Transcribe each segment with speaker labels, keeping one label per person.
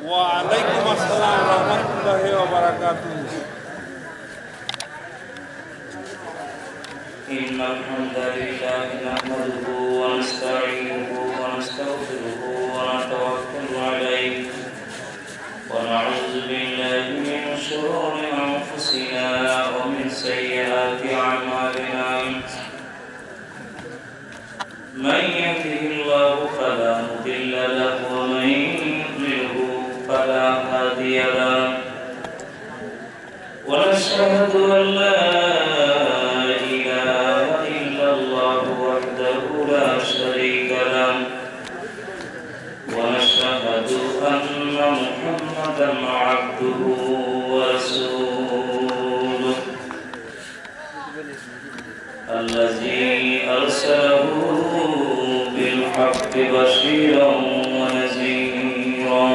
Speaker 1: Waalaikumsalam warahmatullahi wabarakatuh.
Speaker 2: Innal hamdalillah nahmaduhu wa nasta'inuhu wa nastaghfiruhu wa natawakkalu alayhi wa na'udzu billahi min shururi anfusina wa min sayyiati a'malina. Man yahdihillahu fala mudilla lahu wa man yudlilhu fala hadiya lahu. Wa nashhadu an la لا شريك له ونشهد أن محمدا عبده ورسوله الذي أرسله بالحق بشيرا ونذيرا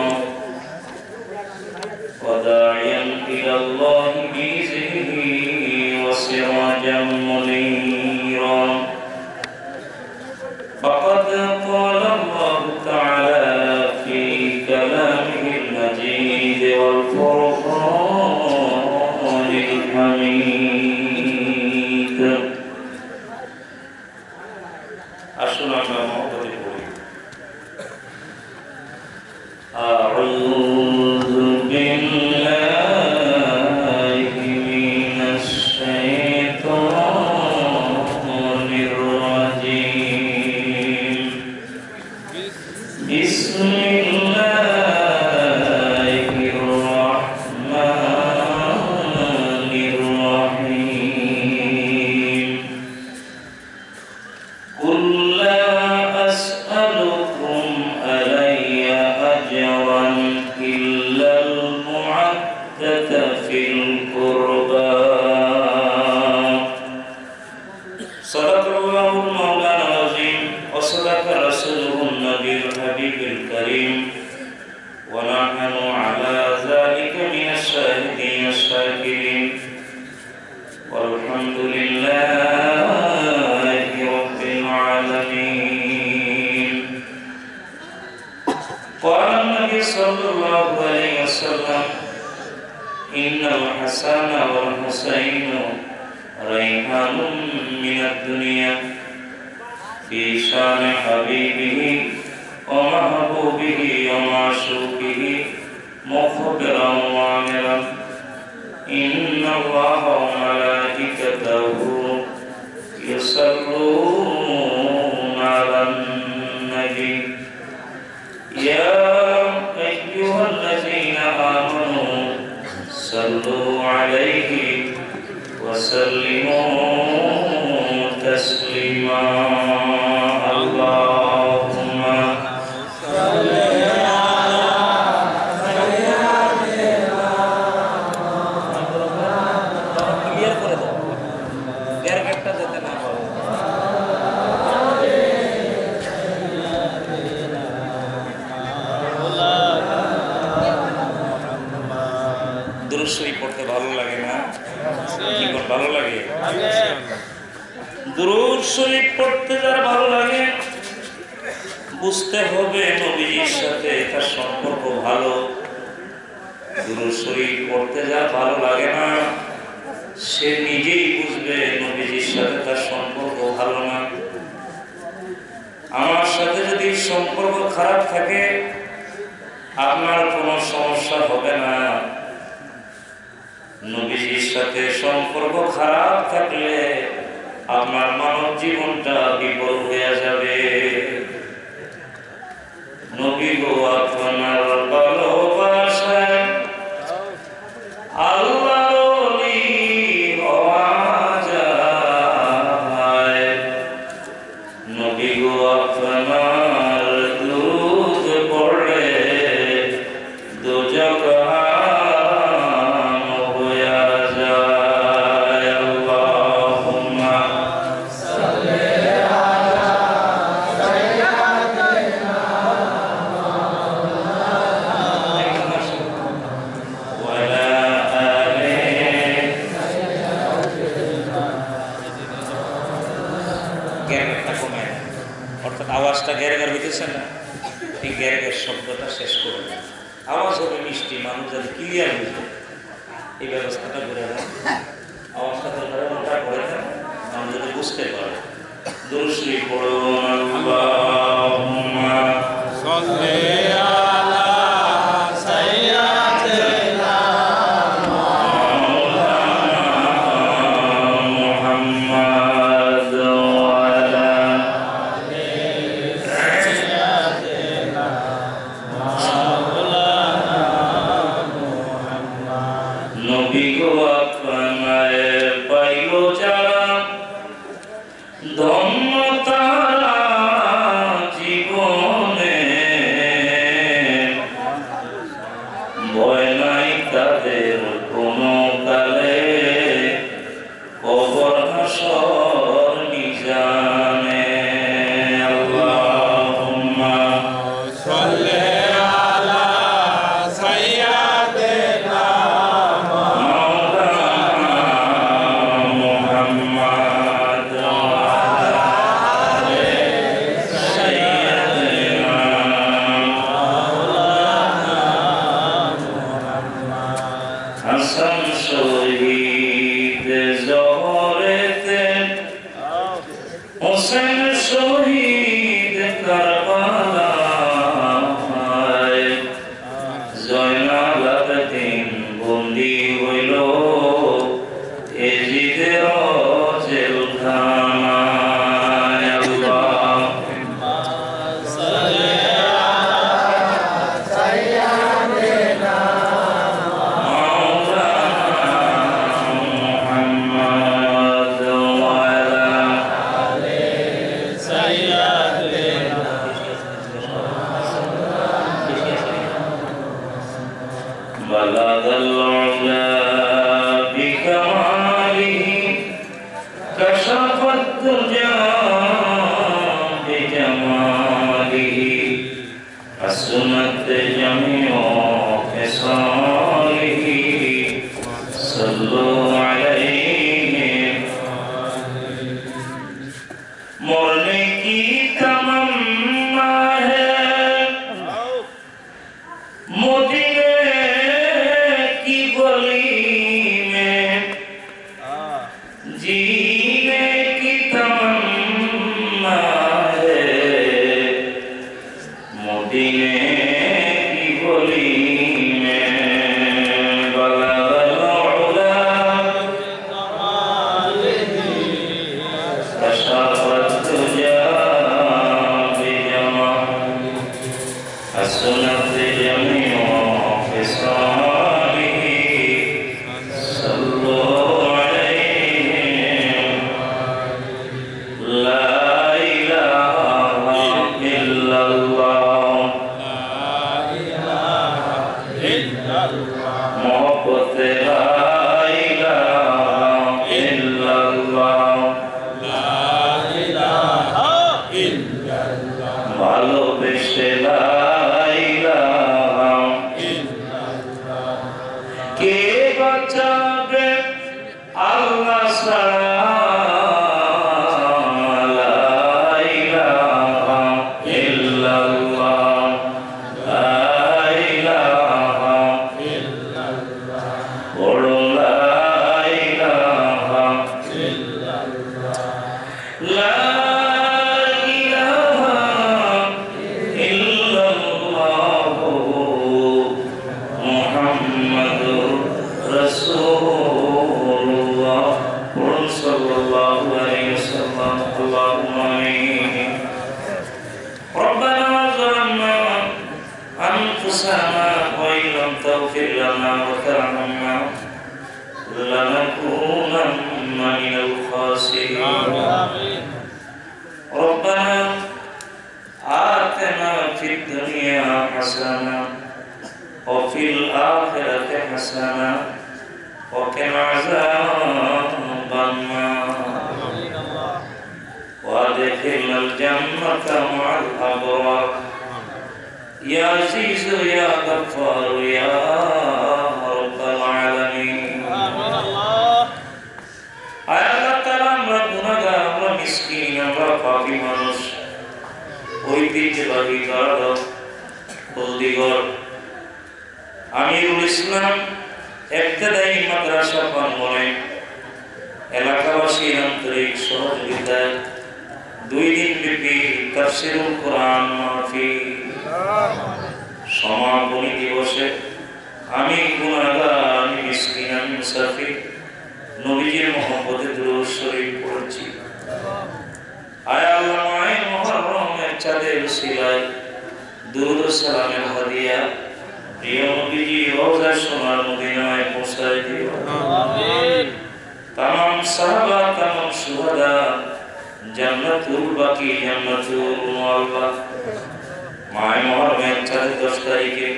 Speaker 2: وداعيا إلى الله بإذنه وسراجا منيرا. فقد قال الله تعالى في كلامه المجيد والفرقان الحميد. আসুন আমরা মহব্বতে পড়ি। আউযু বিল্লাহি মিনাশ শাইতানির রাজীম। Bismillahirrahmanirrahim. Qul la as'alukum alayya ajran illa al-mu'addata fil qurba. Sadaqallahul mawlana azim wa sadaqa rasuluhun nabiyul habibil karim wa nahnu ala zalika minas syahidin asy-syakirin walhamdulillahi rabbil alamin. Qala an-nabi sallallahu alaihi wasallam innal hasana wal husainu rayhanun minad dunya fi syani habibihi wa mahbubihi wa ma'shuqihi mukhbiran wa amiran. Inna Allaha wa malaikatahu yusalluna 'alan nabi ya ayyuhallazina amanu sallu 'alaihi wa sallimu taslima. Allahumma salli পড়তে ভালো লাগে না? কি ভালো লাগে? দুরূদ শরীফ পড়তে যার ভালো লাগে বুঝতে হবে নবীর সাথে তার সম্পর্ক ভালো। দুরূদ শরীফ পড়তে যার ভালো লাগে না সে নিজেই বুঝবে নবীর সাথে তার সম্পর্ক ভালো না। আমার সাথে যদি সম্পর্ক খারাপ থাকে আপনার কোনো সমস্যা হবে না। নবীজির সাথে সম্পর্ক খারাপ থাকলে আপনার মানব জীবনটা বিফল হয়ে যাবে। নবী গো আপনার ভালোবাসায় আল্লাহর ওলি হওয়া যায়। নবী গো আপনার দুরূদ পড়লে দোজখ ছবি মিষ্টি মানুষ যাতে ক্লিয়ার বুঝে এই ব্যবস্থাটা করে দেন। আওয়াজটা করে ওটা করে দেন, মানুষ যাতে বুঝতে পারে। দুরূদ শরীফ পড়ুন। আল্লাহুম্মা
Speaker 1: সাল্লি আলা সাইয়্যিদিনা
Speaker 2: মুহাম্মাদ ওয়া আলা
Speaker 1: সাইয়্যিদিনা মাওলানা মুহাম্মদ।
Speaker 2: নবী গো আপনায় পাইল যারা ধন্য তারা জীবনে, ভয় নাই তাদের কোনো কালে কবর হাসর মিজানে। আল্লাহুম্মা
Speaker 1: সাল্লি আলা সাইয়্যিদিনা
Speaker 2: মাওলানা মুহাম্মদ ওয়া আলা আলি সাইয়্যিদিনা হাসান শহীদ জহরেতে, হোসেন শহীদ কারবালায়, জয়নাল আবেদিন বন্দী হইল এজিদের জেলখানায়। আল্লাহুম্মা
Speaker 1: সাল্লি আলা সাইয়্যিদিনা
Speaker 2: মুহাম্মদ ওয়া আলা
Speaker 1: সাইয়্যিদিনা
Speaker 2: বলাগাল উলা বিকামালিহি কশফাত দুজা বিজামালিহি হাসনাত জামিউ খিসালিহি সাল্লু আলাইহি। मरने की तमन्ना है मदीने की गली में, जीने की तमन्ना है मदीने की गली में। बलगल उला कशफत दुजा बिजमालिही हसनत जमीउ খিসালিহি सल्लु अलैहि। ला इलाहा इल्लल्लाह मोहब्बत ला इलाहा इल्लल्लाह ভালোবেসে লা ইলাহা কে বাঁচাবে আল্লাহ ছাড়া। লা ইলাহা ইল্লাল্লাহ লা ইলাহা বড় লা ইলাহা লা تغفر لنا وترحمنا لنكونن من الخاسرين. ربنا آتنا في الدنيا حسنة وفي الآخرة حسنة وقنا عذاب النار وادخلنا الجنة مع الأبرار يا عزيز يا غفار يا رب العالمين. آمين الله. আয়াল্লাহ তাআলা আমরা গুনাহগার, আমরা মিসকিন, আমরা পাপী মানুষ, ঐতিহ্যবাহী গাড় হলদিগড় আমিরুল ইসলাম ইবতেদায়ী মাদ্রাসা প্রাঙ্গণে এলাকাবাসীর আন্তরিক সহযোগিতায় 2 দিন ব্যাপী তাফসীরুল কোরআন মাহফিল সমাপনী দিবসে আমি গুনাহগার, আমি মিসকিন, আমি মুসাফির নবীজির মহব্বতে দুরূদ শরীফ পড়ছি। আয় আল্লাহ, মাহে মুহররমের চাঁদের উসিলায় দুরূদ ও সালামের হাদিয়া প্রিয় নবীজি রওজা সোনার মদিনায় পৌঁছায় দিও। আমিন। তামাম সাহাবা, তামাম শুহাদা, জান্নাতুল বাকি, জান্নাতুল মুআল্লা মাহে মুহররমের চাঁদের 10 তারিখে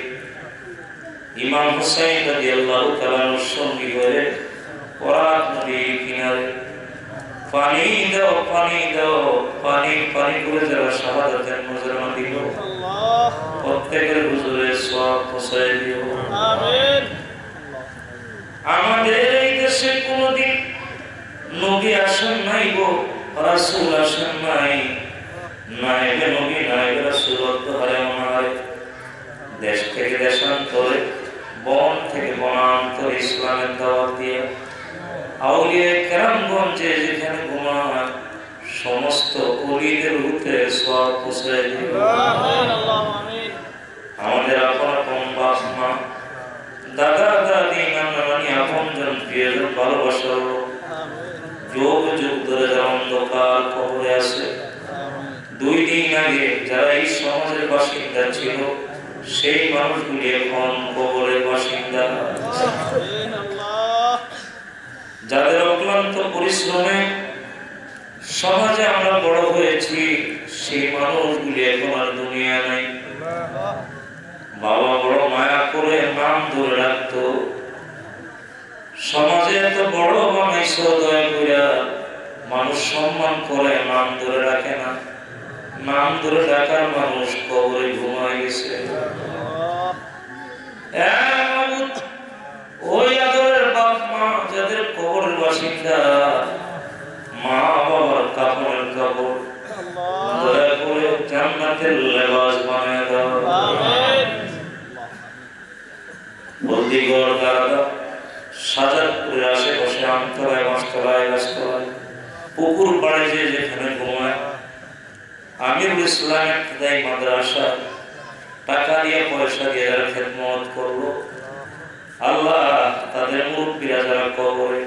Speaker 2: ইমাম হুসাইন রাদিয়াল্লাহু তাআলা আনহুর সঙ্গী হয়ে ফরাত নদীর কিনারে পানি দাও, পানি দাও, পানি পানি করে যারা শাহাদাতের নজরানা দিল প্রত্যেকের হুজুরে সওয়াব পৌঁছায় দিও। আমিন। আমাদের এই দেশে কোনদিন নবী আসেন নাই গো, রাসূল আসেন নাই, নায়েবে নবী নায়েবে রাসূল হারে অনাহারে দেশ থেকে দেশান্তরে, বন থেকে বনান্তরে ইসলামের দাওয়াত দিয়ে আউলিয়া কেরামগঞ্জে যেখানে ঘুমায় সমস্ত ওলিদের রূপে সওয়াব পৌঁছায় দিও। আমিন। আমাদের আপন আপন বাপ মা, দাদা দাদি, নানা নানি, আপনজন, প্রিয়জন, ভালোবাসার লোক যুগ যুগ ধরে যারা অন্ধকার কবরে আছে, 2 দিন আগে যারা এই সমাজের বাসিন্দা ছিল সেই মানুষগুলি এখন কবরের বাসিন্দা। যাদের অক্লান্ত পরিশ্রমে সমাজে আমরা বড় হয়েছি সেই মানুষগুলি এখন আর দুনিয়া নাই। বাবা বড় মায়া করে নাম ধরে রাখতো, সমাজে এত বড় বানাইছ দয়া কইরা, মানুষ সম্মান করে নাম ধরে রাখে না, নাম ধরে রাখার মানুষ কবরে ঘুমায় গেছে। ওই আদরের বাপ মা যাদের কবরের বাসিন্দা, মা বাবার কাপড়ের কাপড় দয়া করে জান্নাতের লেবাস বানিয়ে দাও। আমিন। বন্দিগড় দাদা সাজাদপুরের আশেপাশে আমতলায়, মাসতলায়, গাছতলায়, পুকুর পাড়ে যে যেখানে ঘুমায় আমিরুল ইসলাম ইবতেদায়ী মাদ্রাসা টাকা দিয়ে পয়সা দিয়ে যারা খেদমত করলো, আল্লাহ তাদের মুরব্বীরা যারা কবরে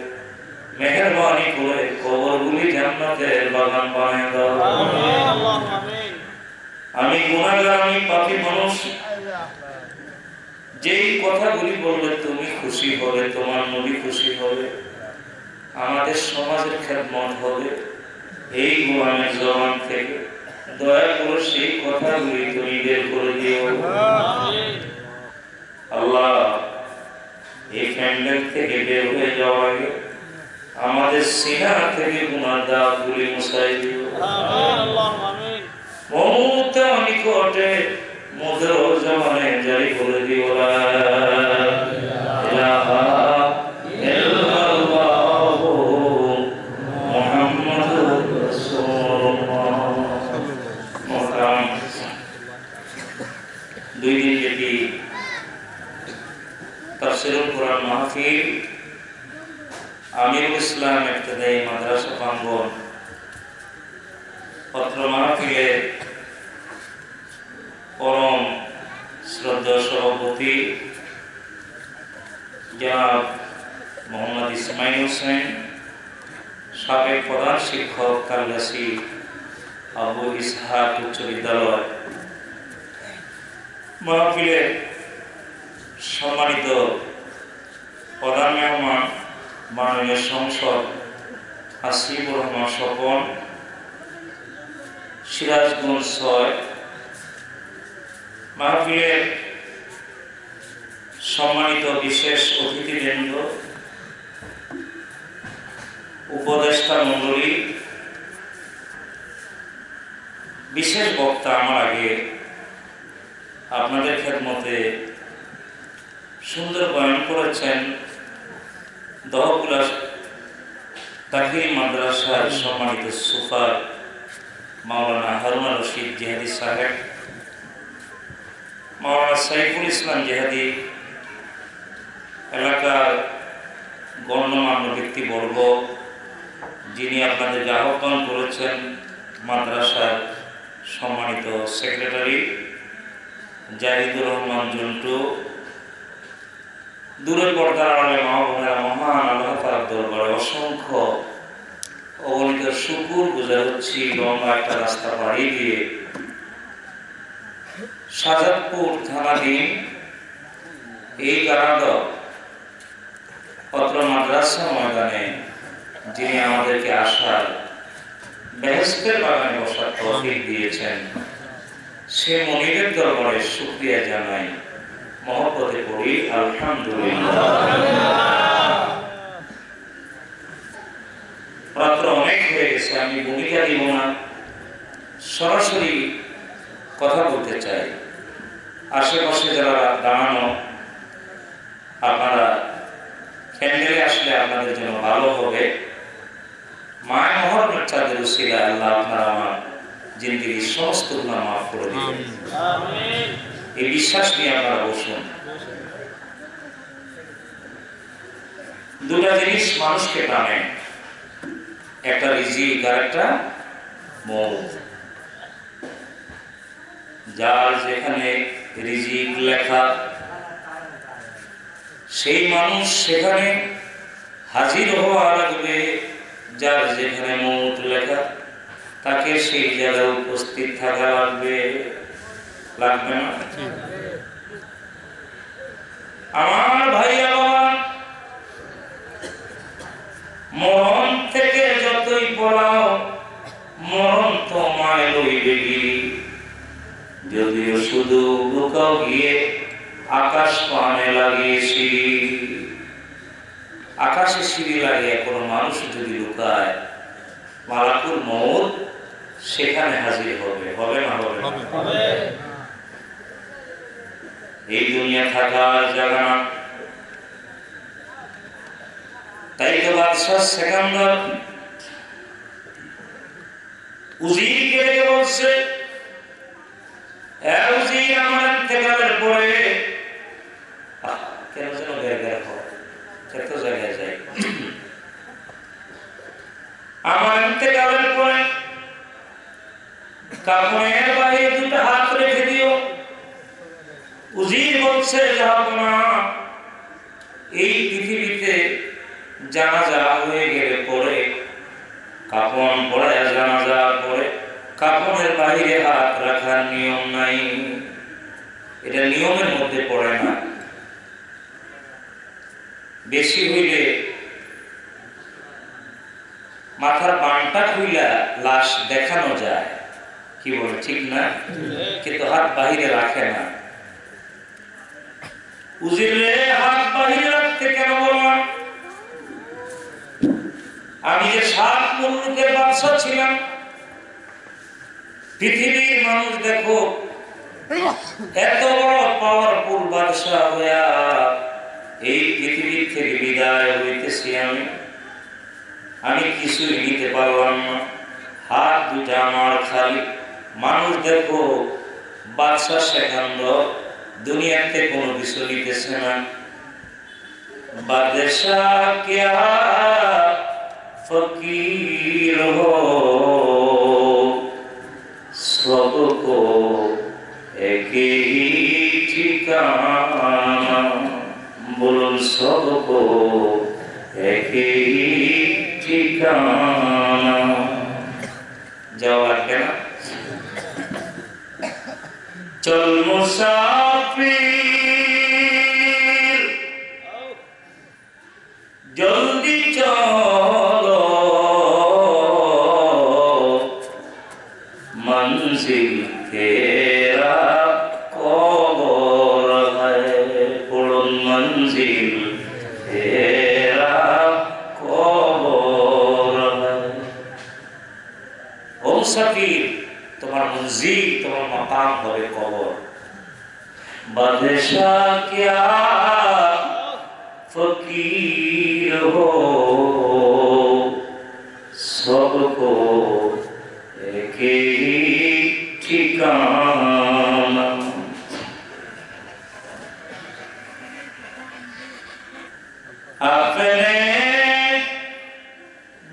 Speaker 2: মেহেরবানি করে কবরগুলি জান্নাতের বাগান বানিয়ে দাও। আমিন। আমি গুনাহগার, আমি পাপী মানুষ, যেই কথাগুলি বললে তুমি খুশি হবে, তোমার নবী খুশি হবে, আমাদের সমাজের খেদমত হবে, এই গোলামের জবান থেকে দয়া করে সেই কথাগুলি তুমি বের করে দিও। আল্লাহ এই প্যান্ডেল থেকে বের হয়ে যাওয়ার আগে আমাদের সিনা থেকে গুনার দাগগুলি মুছাই দিও। মৌত নিকটে মধুর জবানে জারি করে দিও। লা ইলাহা ইল্লাল্লাহু মুহাম্মাদুর রাসূলুল্লাহ। মুহতারাম, 2 দিন ব্যাপী তাফসীরুল কোরআন মাহফিল আমিরুল ইসলাম ইবতেদায়ী মাদ্রাসা প্রাঙ্গণ পত্র মাহফিলে পরম শ্রদ্ধেয় সভাপতি জনাব মোহাম্মদ ইসমাইল হোসেন, সাবেক প্রধান শিক্ষক কালগাছি আবু ইসহাক উচ্চ বিদ্যালয়, মাহফিলে সম্মানিত প্রধান মেহমান মাননীয় সংসদ হাসিবুর রহমান স্বপন, সিরাজগঞ্জ 6, মাহফিলের সম্মানিত বিশেষ অতিথিবৃন্দ, উপদেষ্টা মণ্ডলী, বিশেষ বক্তা আমার আগে আপনাদের খেদমতে সুন্দর বয়ান করেছেন দহকুলা তাহিরি মাদ্রাসার সম্মানিত সুফার মাওলানা হারুন রশিদ জিহাদি সাহেব, মাওলানা সাইফুল ইসলাম জিহাদি এলাকার গণ্যমান্য ব্যক্তিবর্গ, যিনি আপনাদেরকে আহ্বান করেছেন, মাদ্রাসার সম্মানিত সেক্রেটারি জাহিদুর রহমান জন্টু, দূরের পর্দার আড়ালে মা বোনেরা, মহান আল্লাহ তাআলার দরবারে অসংখ্য অগণিত শুকর গুজার হচ্ছি। লম্বা একটা রাস্তা পাড়ি দিয়ে শাহজাদপুর থানাধীন এই কারাগার পত্র মাদ্রাসা ময়দানে যিনি আমাদেরকে আসার বেহেশতের বাগানে বসার তৌফিক দিয়েছেন, সে মনিবের দরবারে শুকরিয়া জানাই, মহব্বতে পড়ি আলহামদুলিল্লাহ। রাত্র অনেক হয়ে গেছে, আমি ভূমিকা দিব না, সরাসরি কথা বলতে চাই। আশেপাশে যারা দাঁড়ানো, আপনারা ক্যান্ডেলে আসলে আপনাদের জন্য ভালো হবে। মায়ের মহরমের চাঁদের উসিলায় আল্লাহ আপনারা আমার জিন্দেগির সমস্ত গুনাহ মাফ করে দিবেন, এই বিশ্বাস নিয়ে আপনারা বসুন। দুটা জিনিস মানুষকে টানে, একটা রিজিক আর একটা মৌত। যার যেখানে রিজিক লেখা সেই মানুষ সেখানে হাজির হওয়া লাগবে, যার যেখানে মৌত লেখা তাকে সেই জায়গায় উপস্থিত থাকা লাগবে, লাগবে না? আমার ভাইয়া বাবা, মরণ থেকে যতই পলাও মরণ তোমায় লইবে গিরি, যদিও শুধু লুকাও গিয়ে আকাশ পানে লাগিয়েছি। আকাশে সিঁড়ি লাগিয়ে কোনো মানুষ যদি লুকায়, মালাকুল মউত সেখানে হাজির হবে, হবে না? হবে না? এই দুনিয়া থাকার জায়গা না। তাই তো বাদশাহ সেকান্দার উজিরকে বলছে, উজির আমার ইন্তেকালের পরে কেন যেন বের হয়, এত জায়গায় যাই, আমার ইন্তেকালের পরে কাফনের বাইরে দুটো হাত রেখে দিও। উজির বলছে, যাব না, এই পৃথিবীতে জানাজা হয়ে গেলে পরে কাফন পরে জানাজা পরে কাফনের বাইরে হাত রাখার নিয়ম নাই, এটা নিয়মের মধ্যে পড়ে না। বেশি হইলে মাথার বানটা খুইলা লাশ দেখানো যায়, কি বলে ঠিক না? কিন্তু হাত বাহিরে রাখে না। উজিরে হাত বাহিরে রাখতে কেন বললাম? আমি যে 7 মুলুকের বাদশা ছিলাম, পৃথিবীর মানুষ দেখো এত বড় পাওয়ারফুল বাদশা হইয়া এই পৃথিবী থেকে বিদায় হইতেছি, আমি কিছুই নিতে পারলাম না, হাত দুটা আমার খালি। মানুষ দেখো বাদশা সেকান্দর দুনিয়াতে কোনো কিছু নিতেছে না। বাদশাহ क्या फकीर हो, सबको एक ही ठिकाना, बोलुन सबको एक ही ठिकाना। जवाब লাগবে না? चल मुसाफिर जल्दी चलो, मंजिल तेरा कब्र है, पुरुन मंजिल तेरा कब्र है। ओ मुसाफिर, तुम्हारा मंजिल तुम्हारा मकाम হবে কবর। बादशाह क्या फकीर हो, सबको एक ही ठिकाना। अपने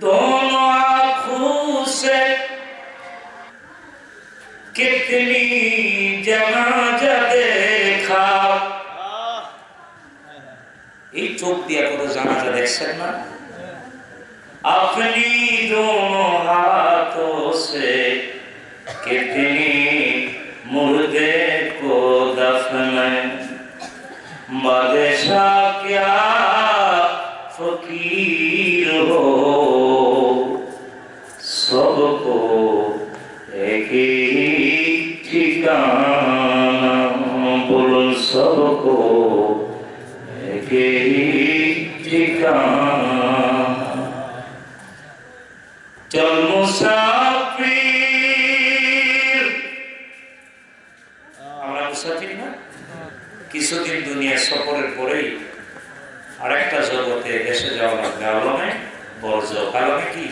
Speaker 2: दोनों आँखों से कितनी जनाजा देखा। এই চোখ দিয়ে কত জানাজা দেখছেন না? अपनी दोनों हाथों से कितनी मुर्दे को दफन। बादशाह क्या फकीर हो, सबको एक ही ठिकाना। बोलो सबको एक ही ठिकाना। चल मुसाफिर, আমরা মুসাফির না? কিছুদিন দুনিয়া সফরের পরেই আরেকটা জগতে দেশে যাওয়া লাগবে। আলমে বর্জ, কালমে কি?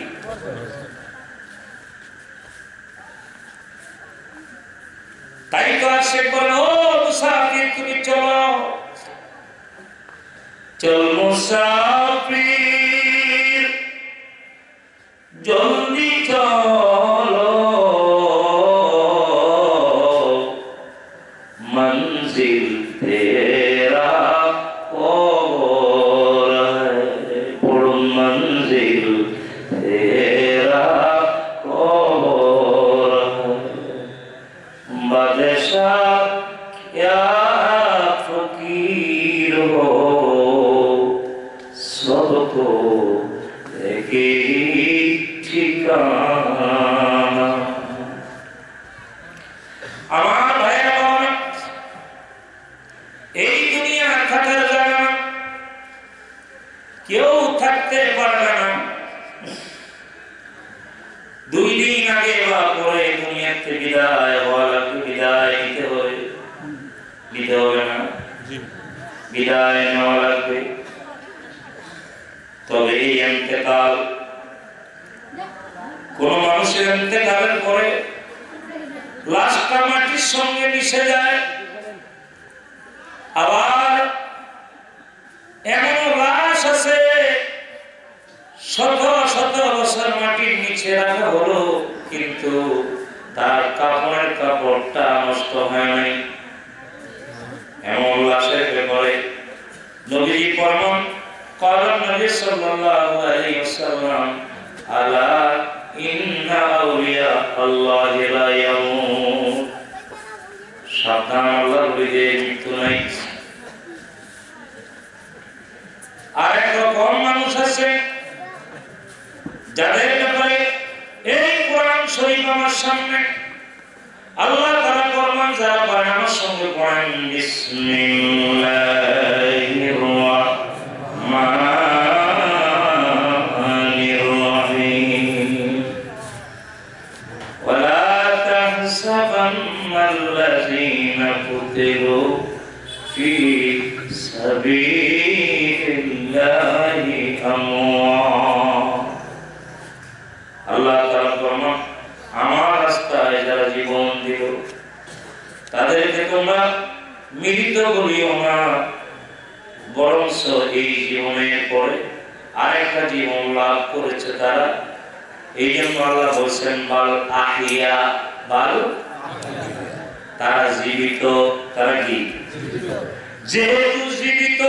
Speaker 2: তাই তো আসে বলো মুসাফির তুমি চলো। চল মুসাফির জলদি চলো, मंजिल तेरा कौर है। पुर मंजिल तेरा कौर है। बादशाह क्या फकीर हो, सबको एक ही ठिकाना। আমার ভাইরা বাবা, এই দুনিয়া থাকার জায়গা, কেউ থাকতে পারবে না। 2 দিন আগে বা পরে দুনিয়াতে বিদায় হওয়া লাগবে। বিদায় নিতে হবে, নিতে হবে না? বিদায় নেওয়া লাগবে। তবে এই ইন্তেকাল, কোন মানুষের ইন্তেকালের পরে লাশটা মাটির সঙ্গে মিশে যায়। আবার এমন লাশ আছে শত শত বছর মাটির নিচে রাখা হলো, কিন্তু তার কাপড়ের কাপড়টা নষ্ট হয় নাই। এমন লাশের ব্যাপারে নবীজি ফরমান, قال النبي صلى الله عليه وسلم ألا إن أولياء الله لا يموت। সাবধান, আল্লাহর ওলিদের মৃত্যু নাই। আরেক রকম মানুষ আছে যাদের ব্যাপারে এই কোরআন শরীফ আমার সামনে আল্লাহ তাআলা ফরমান, যারা পড়ে আমার সঙ্গে পড়েন, বিসমিল্লাহির রাহমানির রহিম। ওয়ালা তাহসাবান্নাল্লাযীনা কুতিলু ফি সাবিলিল্লাহি আমওয়াত। আল্লাহ তাআলা ফরমান, আমার রাস্তায় যারা জীবন দিল তাদেরকে তোমরা মৃত বলিও না, বরঞ্চ এই জীবনের পরে আরেকটা জীবন লাভ করেছে তারা। এই জন্য আল্লাহ বলছেন বাল আহিয়া, বাল তারা জীবিত। তারা কি? যেহেতু জীবিত,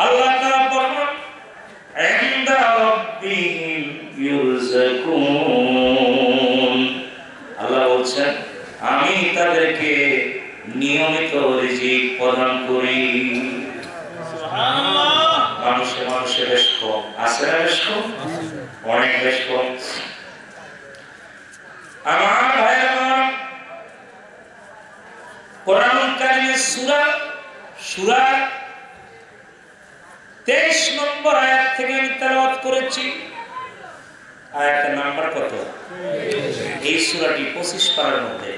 Speaker 2: আল্লাহ তাআলা ফরমান, ইনদা রাব্বিহিম ইউরযাকুন। আল্লাহ বলছেন আমি তাদেরকে নিয়মিত রিজিক প্রদান করি। সুবহানাল্লাহ। মানুষে বেশ কম আছে না? বেশ কম, অনেক বেশ কম। আমার ভাইরা, কোরআনুল কারীমের সূরা 23 নম্বর আয়াত থেকে আমি তেলাওয়াত করেছি। আয়াতের নাম্বার কত? এই সূরাটি 25 পারার মধ্যে।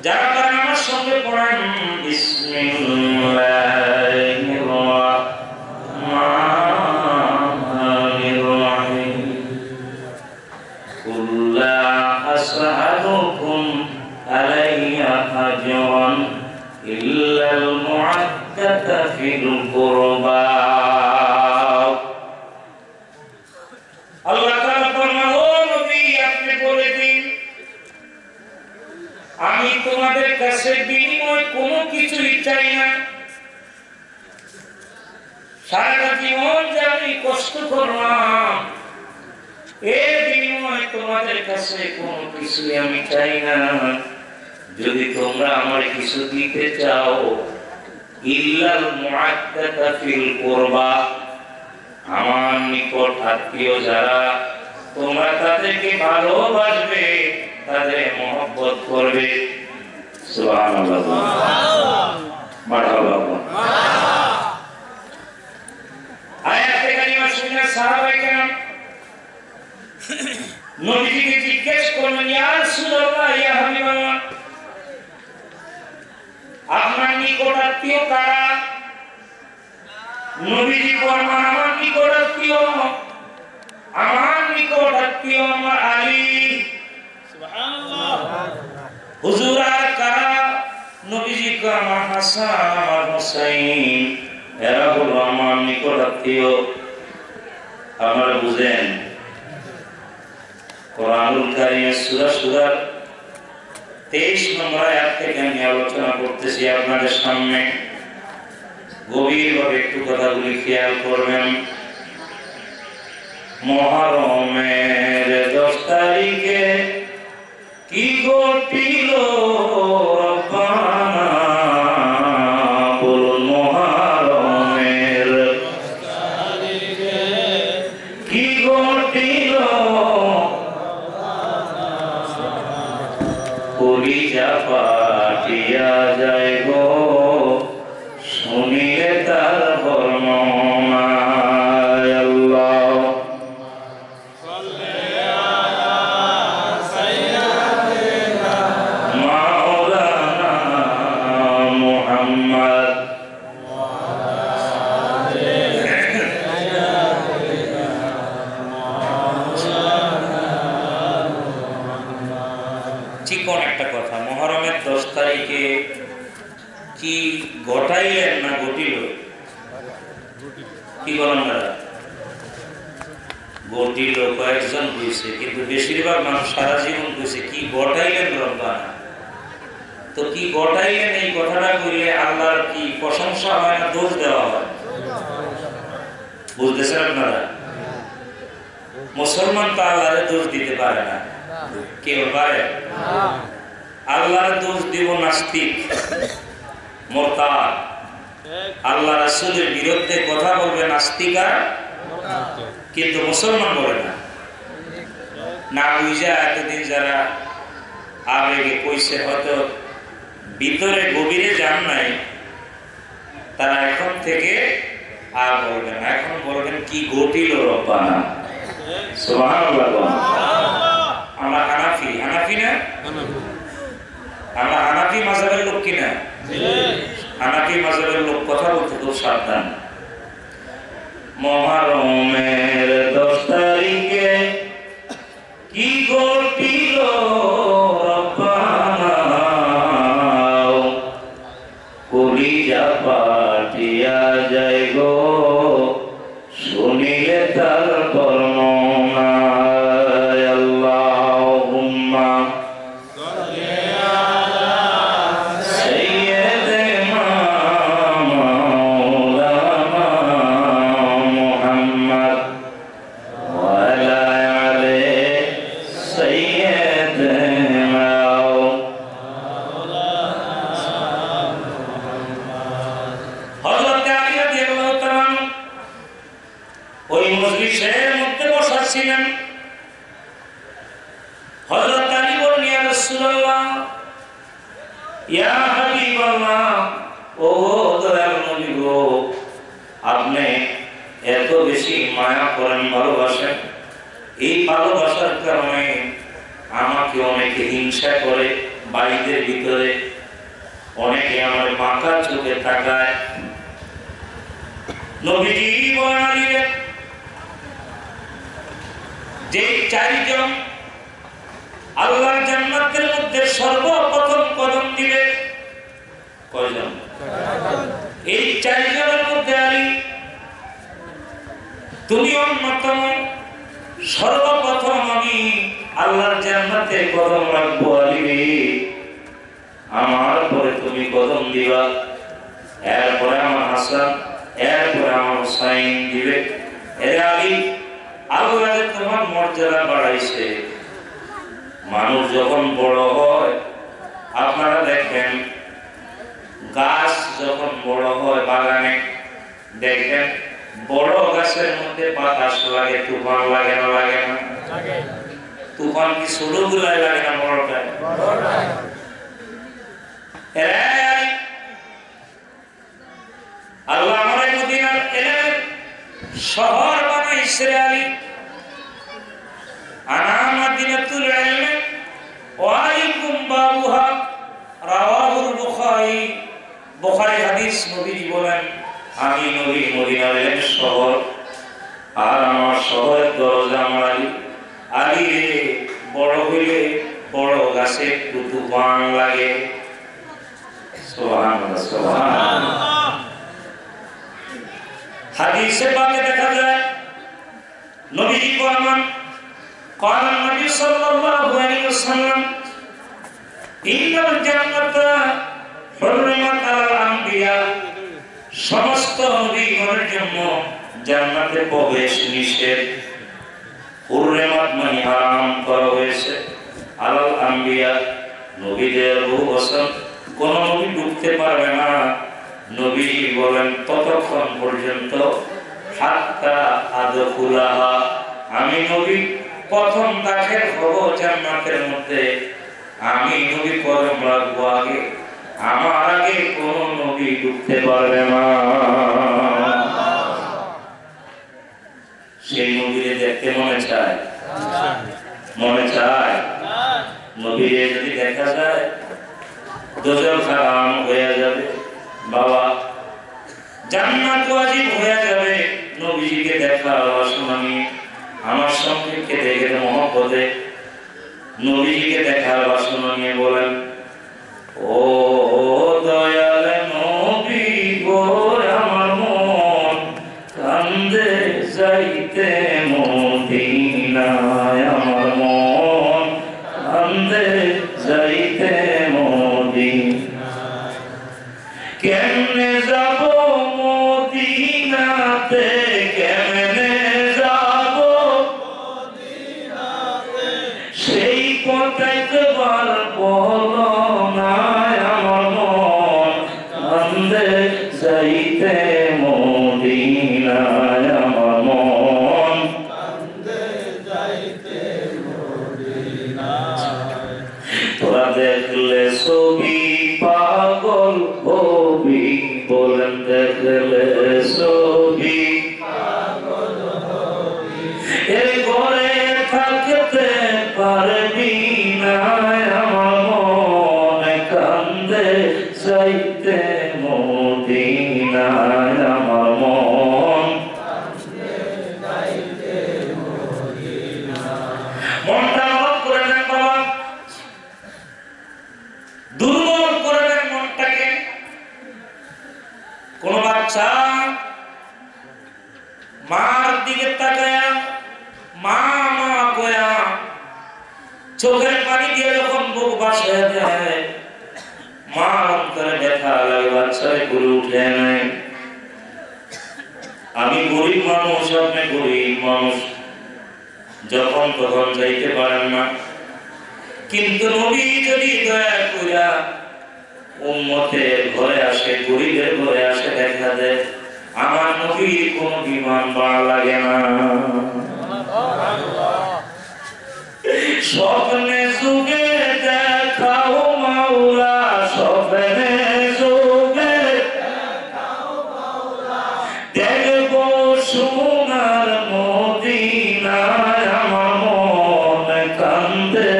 Speaker 2: যারা পারেন আমার সঙ্গে পড়েন, বিসমিল্লাহির রাহমানির রহিম। কুল্লা আসআলুকুম আলাইহি আজরান ইল্লাল المعدة في القربى আল্লাহ তাআলা ফরমান ও নবী আপনি বলে দিন আমি তোমাদের কাছে বিনিময় কোনো কিছুই চাই না সারা জীবন যে আমি কষ্ট করলাম এর বিনিময় তোমাদের কাছে কোনো কিছুই আমি চাই না যদি তোমরা আমার কিছু দিতে চাও ইল্লাল মুআদ্দাতা ফিল কুরবা আমার নিকট আত্মীয় যারা তোমরা তাদেরকে ভালোবাসবে তাদের মহব্বত করবে সুবহানাল্লাহ মারহাবা আয়াতে কারিমা শুনে সাহাবায়ে কেরাম নবীকে জিজ্ঞেস করলেন ইয়া রাসূলুল্লাহ ইয়া হাবিবাল্লাহ আপনার নিকট আত্মীয় কারা নবীজি ফরমান আমার নিকট আত্মীয় আমার আলী সুবহানাল্লাহ হুজুর আর কারা নবীজি কয় আমার হাসান আমার হুসাইন এরা হলো আমার নিকট আত্মীয় আপনারা বুঝেন কোরআনুল কারীমের সূরা 23 নম্বর আয়াত থেকে আমি আলোচনা করতেছি আপনাদের সামনে গভীরভাবে একটু কথাগুলি খেয়াল করবেন মুহররমের 10 তারিখে কি ঘটিল রব্বানা বলুন মুহররমের
Speaker 1: 10 তারিখে
Speaker 2: কি ঘটিল কলিজা পাটিয়া যায় গো শুনিলে তার বর্ণনা আল্লাহ
Speaker 1: সাল্লি আলা সাইয়্যিদিনা
Speaker 2: মাওলানা মুহাম্মদ চিকন একটা কথা মুহররমের 10 তারিখে কি ঘটাইলেন না ঘটিল কি বলেন না ঘটিল কয়েকজন কইছে কিন্তু বেশিরভাগ মানুষ সারা জীবন কইছে কি ঘটাইলেন রব্বানা তো কি ঘটাইলেন এই কথাটা কইলে আল্লাহর কি প্রশংসা হয় না দোষ দেওয়া হয় বুঝতেছেন আপনারা মুসলমান তো আল্লাহরে দোষ দিতে পারে না কেউ পারে আল্লাহর দোষ দিব নাস্তিক মুরতাদ আল্লাহ রাসূলের বিরুদ্ধে কথা বলবে নাস্তিকা কিন্তু মুসলমান বলে না না বুঝা এতদিন যারা আবেগে কইছে হয়তো ভিতরে গভীরে যান নাই তারা এখন থেকে আর বলবেন এখন বলবেন কি ঘটিল রব্বানা সুবহানাল্লাহ আমরা হানাফি না আমরা হানাফি মাযহাবের লোক কিনা হানাফি মাযহাবের লোক কথা বলতে খুব সাবধান মুহররমের 10 তারিখে কি ঘটিল রব্বানা কলিজা পাটিয়া যায় গো শুনিলে তার বর্ণনা আল্লাহুম্মা
Speaker 1: সাল্লি আলা
Speaker 2: সাইয়্যিদিনা মাওলানা মুহাম্মদ ওয়া আলা আলি সাইয়্যিদিনা হযরত আলী রাদিয়াল্লাহু তাআলা ওই মজলিসের মধ্যে বসা ছিলেন হযরত আলী বললেন ইয়া রাসূলুল্লাহ ইয়া হাবিবাল্লাহ ও দয়াল নবী গো আপনি এত বেশি মায়া করেন ভালোবাসেন এই ভালোবাসার কারণে আমাকে অনেকে হিংসা করে বাড়িদের ভিতরে অনেকে আমার মাথা চোখে তাকায় নবীজি বলেন যে চারজন আল্লাহর জান্নাতের মধ্যে সর্বপ্রথম কদম দিবে কয়জন এই চারজনের মধ্যে আলী তুমি অন্যতম। সর্বপ্রথম আমি আল্লাহর জান্নাতে কদম রাখবো আলী, আমার পরে তুমি কদম দিবা, এরপরে আমার হাসান, এরপরে আমার হুসাইন দিবে। এর আলী আল্লাহ তোমার মর্যাদা বাড়াইছে। মানুষ যখন বড় হয়, আপনারা দেখেন গাছ যখন বড় হয় বাগানে দেখেন বড় গাছের মধ্যে বাতাস লাগে, তুফান লাগে না? লাগে না? তুফান কি ছোট গুলাই লাগে না বড়টায়? আল্লাহ আমার মদিনার এলেন শহর বানাইছে আলী। আনা মাদিনাতুল ইলম ওয়া আলাইকুম বাবুহা, রাওয়াহুল বুখারী। বুখারী হাদিস, নবী বলেন আমি নবী মদিনার এলেন শহর, আর আমার শহরের দরজা আমার আলী। আলী বড় হইলে বড় গাছে একটু তুফান লাগে। সুবহানাল্লাহ, সুবহানাল্লাহ। হাদিসে পাকে দেখা যায় নবী বলেন قال النبي صلى الله عليه وسلم إن الجنة حرمت على الأنبياء। সমস্ত নবীগণের জন্য জান্নাতে প্রবেশ নিষেধ। হুররিমাত মানে হারাম করা হয়েছে, আলাল আম্বিয়া নবীদের রূহ বছর কোন নবী ঢুকতে পারবে না। নবী বলেন ততক্ষণ পর্যন্ত হাত্তা আদখুলাহা, আমি নবী প্রথম দাখিল হব জান্নাতের মধ্যে, আমি নবী কদম রাখবো আগে, আমার আগে কোন নবী ঢুকতে পারবে না। সেই নবীরে দেখতে মনে চায়? মনে চায়? নবীরে যদি দেখা যায় দোজখ হারাম হয়ে যাবে বাবা, জান্নাত ওয়াজিব হয়ে যাবে। নবীকে দেখা বাসনা নিয়ে আমার সঙ্গে কেঁদে কেঁদে মহব্বতে নবীকে দেখার বাসনা নিয়ে বলেন ও দয়াল নবী গো, আমার মন কান্দে যাইতে মদিনায়, আমার মন কান্দে যাইতে মদিনায়। কেমনে যাব মদিনাতে, কেমনে যাব মদিনাতে, সেই পথে পারবো না, আমার মন কান্দে যাইতে মদিনায়, আমার মন কান্দে যাইতে মদিনায়। তোরা দেখলে ছবি পাগল হবি, বলেন দেখলে ছবি পাগল হবি, এই ঘরে থাকতে পারবি না, আমার মন কান্দে যাইতে মদিনায়, আমার মন কান্দে যাইতে মদিনায়। মনটা অফ করে দেন বাবা, দুর্বল করে দেন মনটাকে। কোন বাচ্চা মার দিকে তাকায়া মা মা কয়া চোখের পানি দিয়ে যখন বুক বাসায় দেয়, মা অন্তরে ব্যথা লাগে, বাচ্চারে করে উঠে নেয়। আমি গরিব মানুষ, আপনি গরিব মানুষ, যখন তখন যাইতে পারেন না, কিন্তু নবী যদি দয়া কইরা উম্মতের ঘরে আসে, গরিবের ঘরে আসে, দেখা যায় আমার নবীর কোন বিমান ভাড়া লাগে না। স্বপ্নে যুগে দেখাও মাওলা, স্বপ্নে যুগে দেখাও মাওলা, দেখব সোনার মদিনায়, আমার মন কান্দে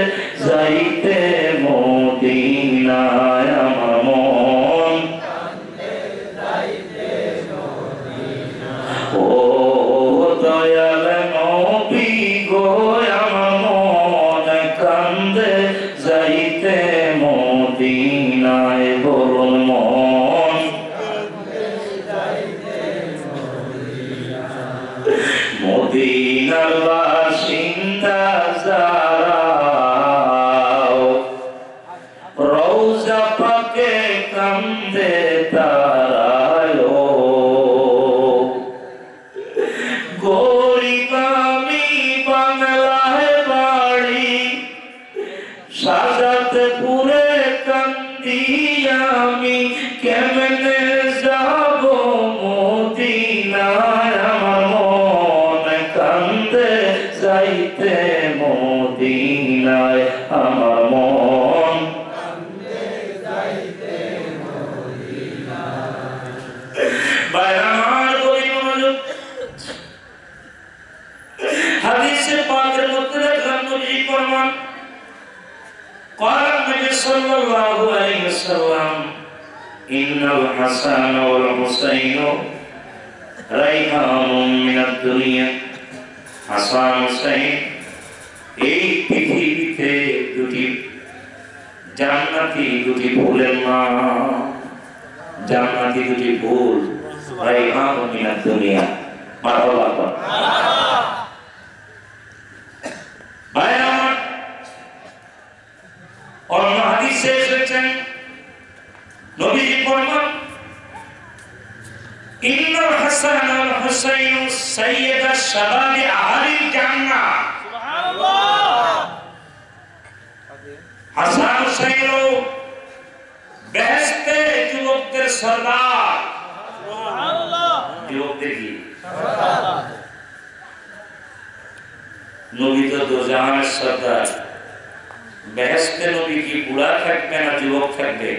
Speaker 2: যাইতে মদিনায়, আমার মন কান্দে যাইতে মদিনায়। ও দয়াল নবী গো, আমার মন কান্দে যাইতে মদিনায়, বলুন মন মদিনার বাসিন্দা যারাও রওজা পাকে কান্দে তারায়ো গরিব আমি বাংলায় বাড়ি সাজাতে পুরে কান্দি আমি কেমনে যাব মদিনায় আমার মন কান্দে যাইতে মদিনায় আমার মন বাইরামার কবি মনোযোগ হাদিসে পাকের মধ্যে দেখলাম নবী ফরমান قال النبي صلى الله عليه وسلم إن الحسن والحسين ريحان من الدنيا হাসান হুসাইন এই পৃথিবীতে দুটি জান্নাতি দুটি ফুলের নাম জান্নাতি দুটি ফুল রাইহান মিনাদ দুনিয়া মারহাবা ভাইরা অন্য হাদিসে এসেছেন নবীজি ফরমান ইন্নাল হাসান ওয়াল হুসাইন সাইয়্যিদা শাবাবি আহলিল জান্নাহ সুবহানাল্লাহ হাসান হুসাইন বেহেশতে যুবকদের সরদার সুবহানাল্লাহ যুবকদের কি সরদার নবী তো দোজাহানের সরদার বেহেশতে নবী কি বুড়া থাকবে না যুবক থাকবে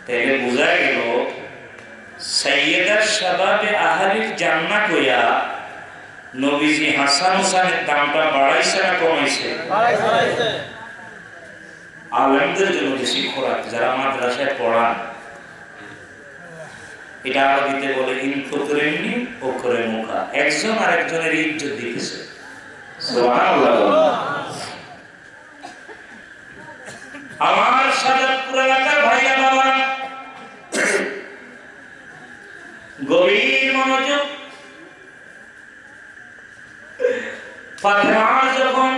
Speaker 2: তাহলে বোঝা গেল সাইয়্যিদা শাবাবে আহলিল জান্নাহ কইয়া নবীজি হাসান হুসাইনের দামটা বাড়াইছে না কমাইছে বাড়াইছে আলেমদের জন্য বেশি খোরাক যারা মাদ্রাসায় পড়ান এটা আরবিতে বলে ইনফুতরিনি ওকরে মুখা একজন আরেকজনের ইজ্জত দিতেছে সুবহানাল্লাহ আমার সাজাদপুর এলাকার ভাইয়া বাবা গভীর মনোযোগ ফাতেমা যখন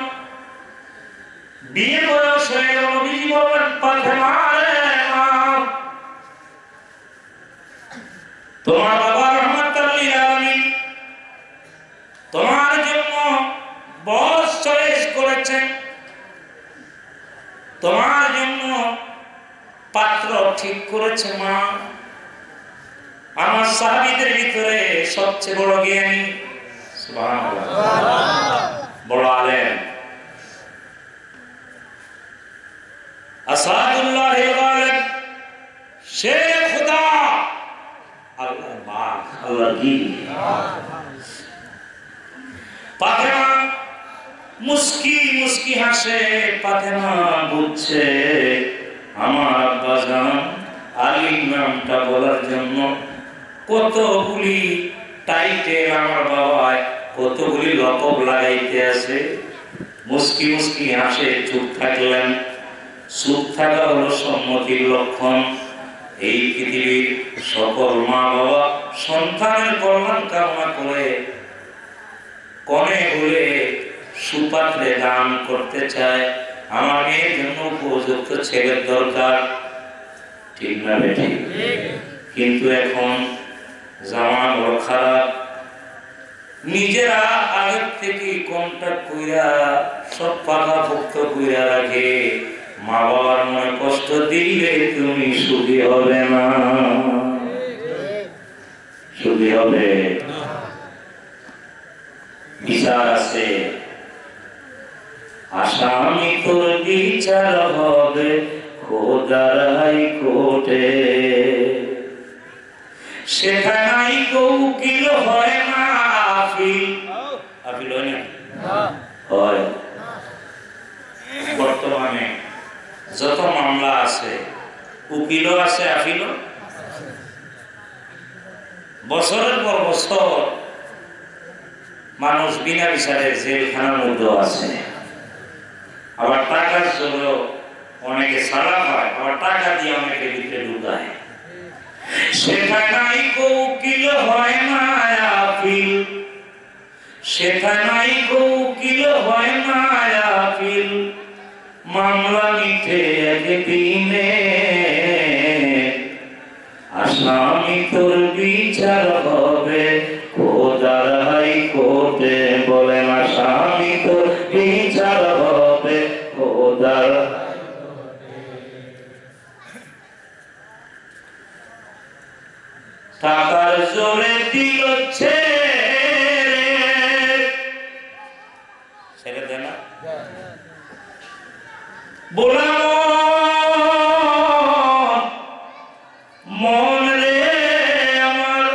Speaker 2: বিয়ে বয়স হয়ে গেল নবীজি বললেন ফাতেমা রে মা তোমার বাবা রহমাতুল লিল আলামিন তোমার জন্য বস চয়েস করেছেন তোমার জন্য পাত্র ঠিক করেছে মা আমার সাহাবীদের ভিতরে সবচেয়ে বড় জ্ঞানী সুবহানাল্লাহ বড় আলেম আসাদুল্লাহ গালিব শেখ খুদা আল্লাহ পাক আল্লাহ কি ফাতেমা মুস্কি মুস্কি হাসে ফাতেমা বুঝছে আমার আব্বাজান আলী নামটা বলার জন্য কতগুলি টাইটেল আমার বাবায় কতগুলি লকব লাগাইতে আছে মুস্কি মুস্কি হাসে চুপ থাকলেন চুপ থাকা হলো সম্মতির লক্ষণ এই পৃথিবীর সকল মা বাবা সন্তানের কল্যাণ কামনা করে কনে বলে সুপাত্রে দান করতে চায় আমার মেয়ের জন্য উপযুক্ত ছেলের দরকার ঠিক না বেঠিক কিন্তু এখন জামা বড় খারাপ নিজেরা আগের থেকে কন্টাক্ট কইরা সব পাকা ভুক্ত কইরা রাখে মা বাবার মনে কষ্ট দিলে তুমি সুখী হবে না সুখী হবে বিচার আছে আসামি তোর বিচার হবে খোদার হাইকোর্টে সেখানে উকিল হয় না আপিল আপিল হয় না হয় বর্তমানে যত মামলা আছে উকিলও আছে আপিলও বছরের পর বছর মানুষ বিনা বিচারে জেলখানার মধ্যে আছে আবার টাকার জন্য অনেকে সারা পায় আবার টাকা দিয়ে অনেকে ভিতরে ঢুকায় সেখানে উকিল হয় না আপিল সেটা নাই উকিল হয় না আপিল, মামলা মিটে একদিনে, আসামি তোর বিচার হবে খোদার হাইকোর্টে। বলেন আসামি তোর বিচার হবে খোদার। টাকার জোরে দিল ছেড়ে দে না বলা মন রে আমার।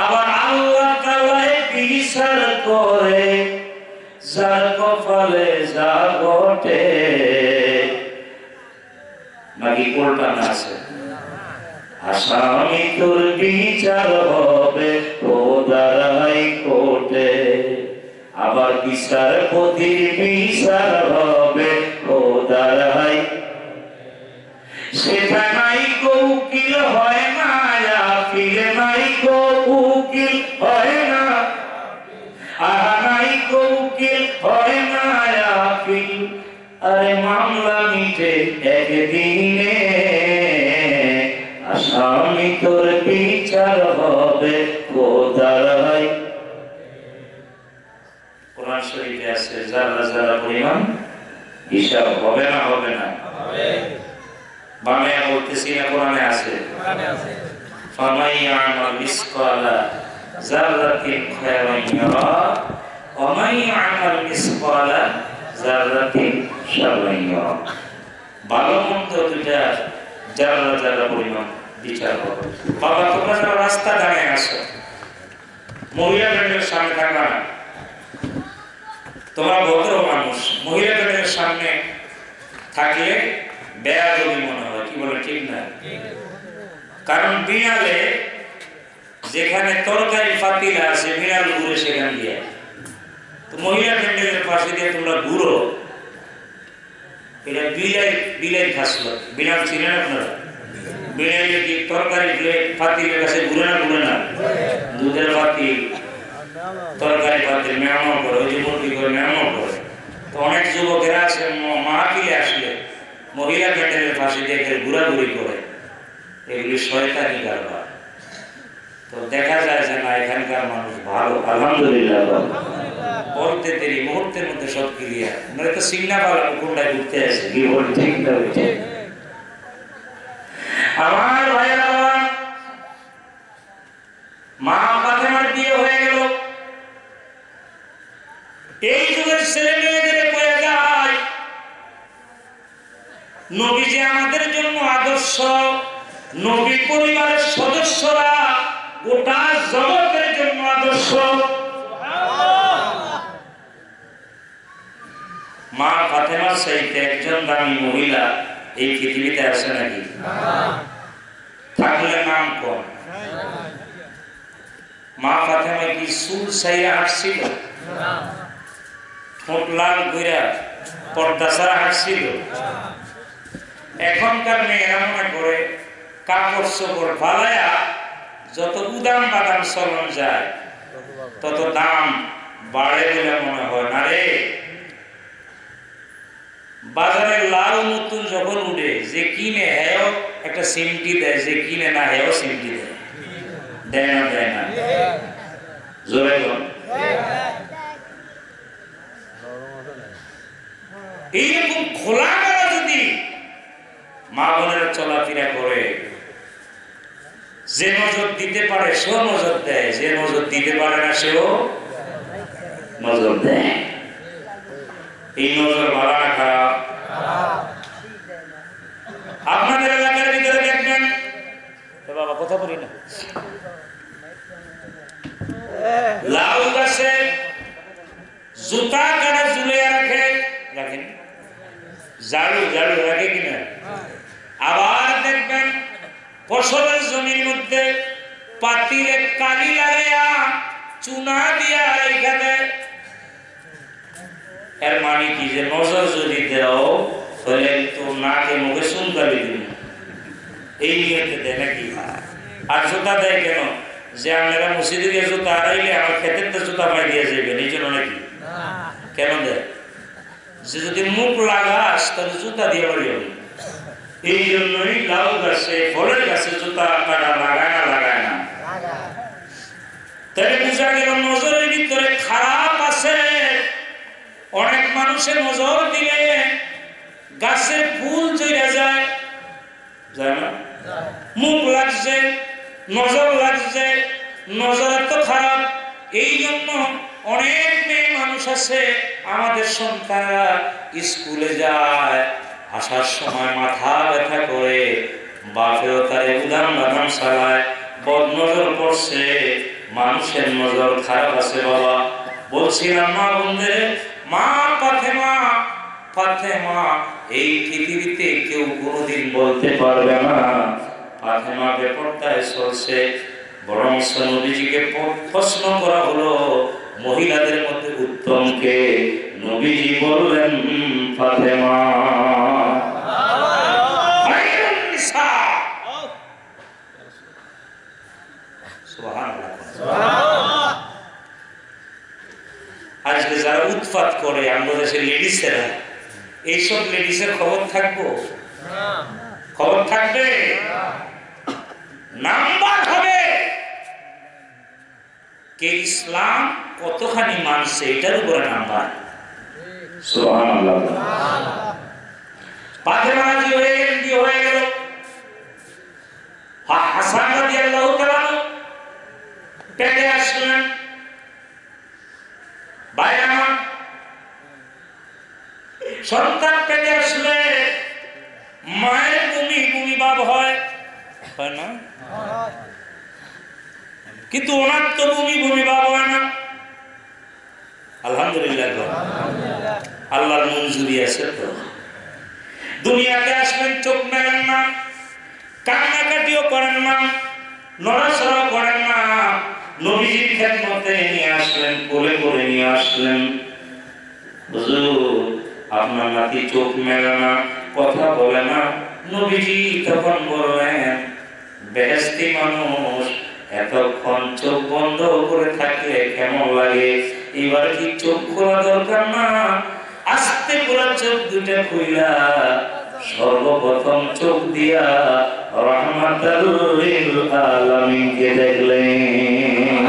Speaker 2: আবার আল্লাহ তাআলাই বিচার করে যার কপালে যা ঘটে। নাকি কোলটানা আছে? আসামি তোর বিচার হবে খোদার হাইকোর্টে, আবার বিচারপতির বিচার হবে খোদার হাইকোর্টে। সেটা নাই উকিল হয় না আপিল, নাই উকিল হয় না, নাই উকিল হয় না আপিল। আরে মামলা মিটে একদিনে, আসামি তোর বিচার হবে খোদার হাইকোর্টে। কোরআন শরীফে আছে যারা যারা পরিমাণ হিসাব হবে না, হবে না বাংলায় বলতেছি না, কোরআনে আছে। ফামাই ইয়ামাল মিসকালা যাররাতিন খায়রান ইয়ারা ওয়া মান ইয়ামাল মিসকালা যাররাতিন শাররান ইয়ারা। ভালো মন্দ দুইটা যারা যারা পরিমাণ বিচার হবে। বাবা তোমরা যারা রাস্তা দাঁড়িয়ে আসো, মহিলা ব্যান্ডের সামনে থাকবা না, তোমরা ভদ্র মানুষ, মহিলা ব্যান্ডের সামনে থাকলে বেয়াদবি মনে হয়। কি বলে ঠিক না? কারণ বিড়ালে যেখানে তরকারি পাতিলা আছে বিড়াল ঘুরে সেখান দিয়ে, তো মহিলা ব্যান্ডের পাশে দিয়ে তোমরা ঘুরো, এটা বিলাই খাসলো। বিড়াল ছিলেন আপনারা? বিড়ালে কি তরকারি পাতিলের কাছে ঘুরে না? ঘুরে না? দুধের পাতিল, তরকারি পাতিল মেয়ামো করে, ওই যে মুরগি করে মেয়ামো করে। তো অনেক যুবকেরা আছে মাহফিলে আসলে মহিলা ব্যান্ডের পাশে দিয়ে ঘোরাঘুরি করে, এগুলি শয়তানি কারবার। তো দেখা যায় যে না, এখানকার মানুষ ভালো, আলহামদুলিল্লাহ। বলতে দেরি, মুহূর্তের মধ্যে সব ক্লিয়ার। নয় তো সিগনা পালা কোনটায় ঘুরতে আসে। কি বল ঠিক না? আমার ভাইয়েরা, মা ফাতেমার বিয়ে হয়ে গেল। এই যুগের ছেলে মেয়েদের বলে যায় নবী যে আমাদের জন্য আদর্শ, নবী পরিবারের সদস্যরা গোটা জগতের জন্য আদর্শ। মা ফাতেমার চাইতে একজন দামি মহিলা এই পৃথিবীতে আছে নাকি? থাকলে নাম কম। মা ফাতেমা কি চুল ছাইয়া হাঁটছিল? ঠোঁট লাল কইরা পর্দা ছাড়া হাঁটছিল? এখনকার মেয়েরা মনে করে কাপড় চোপড় ফালাইয়া যত উদাম বাদাম চলন যায় তত দাম বাড়ে বলে মনে হয় না রে। বাজারে লাল নতুন যখন উঠে, যে কিনে হেও একটা সিমটি দেয়, যে কিনে না হেও সিমটি দেয়। দেয় না? দেয় না? জোরে বল। এইরকম খোলামেলা যদি মা বোনেরা চলাফেরা করে, যে নজর দিতে পারে সেও নজর দেয়, যে নজর দিতে পারে না সেও নজর দেয়। এই নজর ভালো না খারাপ? আপনাদের এলাকার ভিতরে দেখবেন, বাবা কথা বলি না, লাউ গাছে জুতা কাটা ঝুলিয়ে রাখেন, ঝাড়ু রাখে কিনা? আবার দেখবেন ফসলের জমির মধ্যে পাতিলে কালি লাগাইয়া চুনা দিয়া এখানে। এর মানে কি? যে নজর যদি দেও তাহলে তো নাকে মুখে চুনকালি দিন, এই নিয়তে দেয় নাকি? আর জুতা দেয় কেন? যে আমরা মসজিদে গিয়ে জুতা হারাইলে আমার ক্ষেতের তো জুতা পাই দিয়ে যাবেন, এই জন্য নাকি? কেন দেয়? যে যদি মুখ লাগাস তাহলে জুতা দিয়ে বাড়ি হবে। এই জন্যই লাউ গাছে ফলের গাছে জুতা কাটা লাগায় না। তাহলে বোঝা গেল নজরের ভিতরে খারাপ আছে। অনেক মানুষের নজর দিলে গাছের ফুল চলে যায় না? মুখ লাগছে, নজর লাগছে, নজর তো খারাপ। এই জন্য অনেক মেয়ে মানুষ আছে, আমাদের সন্তানরা স্কুলে যায়, আসার সময় মাথা ব্যথা করে, বাপেও তারে উদাম বাদাম চালায়, বদ নজর পড়ছে, মানুষের নজর খারাপ আছে। বাবা বলছিলাম মা বন্ধে, মা ফাতেমা এই পৃথিবীতে কেউ কোনোদিন বলতে পারবে না ফাতেমা বেপরদায় চলছে। বরং নবীজিকে প্রশ্ন করা হলো মহিলাদের মধ্যে উত্তম কে? নবীজি বললেন ফাতেমা। আজকে যারা উৎপাত করে আমাদের দেশের লেডিসেরা, এইসব লেডিসের খবর থাকবো? খবর থাকবে? নাম্বার হবে কে ইসলাম কতখানি মানছে এটার উপরে নাম্বার। সুবহানাল্লাহ। ফাতেমা রাজি হয়ে গেল। হাসান রাদিয়াল্লাহু তাআলা পেটে আসলেন। বাইরামা সন্তান পেটে আসলে মায়ের বমি ভাব হয় না? কিন্তু ওনার তো বমি ভাব হয় না। আলহামদুলিল্লাহ, আল্লাহর মঞ্জুরি আছে। তো দুনিয়াতে আসলেন, চোখ মেলেন না, কান্নাকাটিও করেন না, নড়াচড়া করেন না। নবীজির খেদমতে নিয়ে আসলেন, কোলে করে নিয়ে আসলেন। হুজুর আপনার নাতি চোখ মেলে না, কথা বলে না। নবীজি তখন বললেন, বেহেশতি মানুষ এতক্ষণ চোখ বন্ধ করে থাকলে কেমন লাগে? এবার কি চোখ খোলা দরকার না? আস্তে করে চোখ দুটা খুইলা সর্বপ্রথম চোখ দিয়া রাহমাতাল লিল আলামিনকে দেখলেন।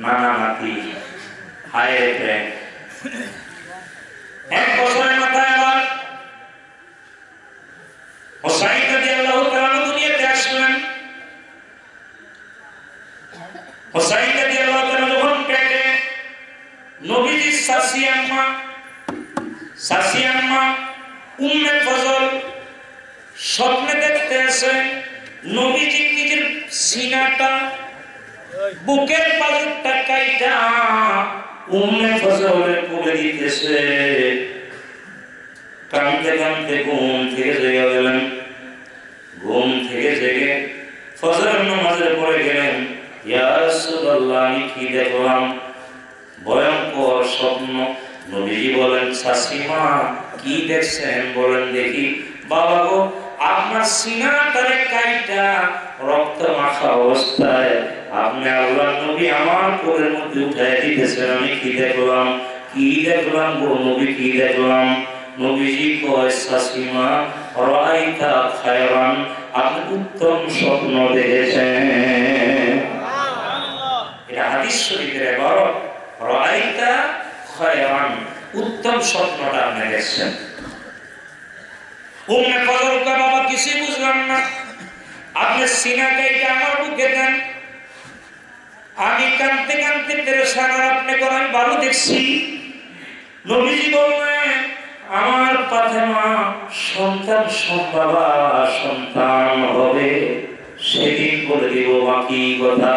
Speaker 2: নানা নাতি হায় প্রেম। এক বছরের মাথায় আবার হুসাইন রাদিয়াল্লাহু তাআলা দুনিয়াতে আসলেন। হুসাইন রাদিয়াল্লাহু তাআলা যখন পেটে, নবীজির শাশি আম্মা উম্মে ফজল স্বপ্নে দেখতে আসে নবীজি নিজের সিনাটা, বুকের পাজরটা কাইটা উম্মে ফজলের কোলে দিতেছে। কাঁদতে কাঁদতে ঘুম থেকে জেগে গেলেন। ঘুম থেকে জেগে ফজরের নামাজের পড়ে গেলেন। ইয়া রাসূলুল্লাহ, আমি কি দেখলাম? ভয়ঙ্কর স্বপ্ন। নবীজি বলেন, শাশিমা কি দেখছেন বলেন দেখি। বাবা গো, আপনার সিনাটারে কাইটা রক্ত মাখা অবস্থায় আপনি আল্লাহর নবী আমার কোলের মধ্যে উঠায় দিতেছেন। আমি কি দেখলাম? কি দেখলাম গো নবী, কি দেখলাম? নবীজি কয়, শাশিমা রাআইতা খায়রান, আপনি উত্তম স্বপ্ন দেখেছেন। এটা হাদিস শরীফের ইবারত, রাআইতা খায়রান, উত্তম স্বপ্নটা আপনি দেখছেন। উম্মে ফজল কয়, বাবা কিছুই বুঝলাম না, আপনি সিনা কাইটা আমার বুকে দেন। আমি কাঁদতে কাঁদতে পেরেশান, আর আপনি করেন ভালো দেখছি। নবীজি বললেন, আমার ফাতেমা সন্তান বাবা সন্তান হবে, সেদিন বলে দিব বাকি কথা।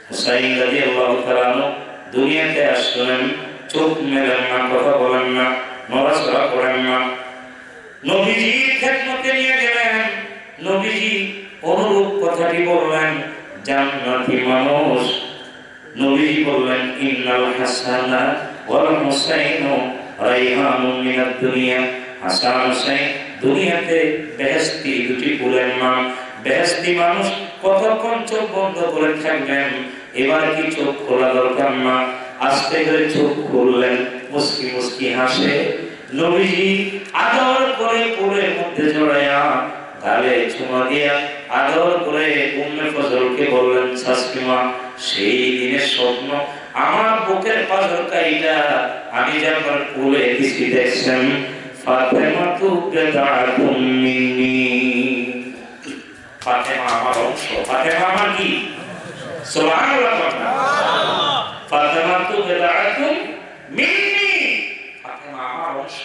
Speaker 2: হুসাইন রাদিয়াল্লাহু তাআলা দুনিয়াতে আসলেন, চোখ মেলেন না, কথা বলেন না, নড়াচড়া করেন না। নবীজির খেদমতে নিয়ে গেলেন। নবীজি অনুরূপ কথাটি বললেন, জান্নাতি মানুষ। নবীজি বললেন, ইন্নাল হাসানা ওয়াল হুসাইনু রাইহানুম মিনাদ দুনিয়া। হাসান হুসাইন দুনিয়াতে বেহেশতি দুটি ফুলের নাম। বেহেশতি মানুষ কতক্ষণ চোখ বন্ধ করে থাকবেন, এবার কি চোখ খোলা দরকার না? আস্তে করে চোখ খুললেন, মুস্কি মুস্কি হাসে। নবীজি আদর করে কোলের মধ্যে জড়াইয়া গালে চুমা দিয়া আদর করে উম্মে ফজলকে বললেন, শাশুড়িমা সেই দিনের স্বপ্ন আমার বুকের পাথর কাইটা আমি যে আপনার কোলে দিছি দেখছেন, ফাতেমা তু বিদআতুম মিন্নি, ফাতেমা আমার অংশ। ফাতেমা আমার কি? সুবহানাল্লাহ। ফাতেমা তু বিদআতুম মিন্নি, ফাতেমা আমার অংশ।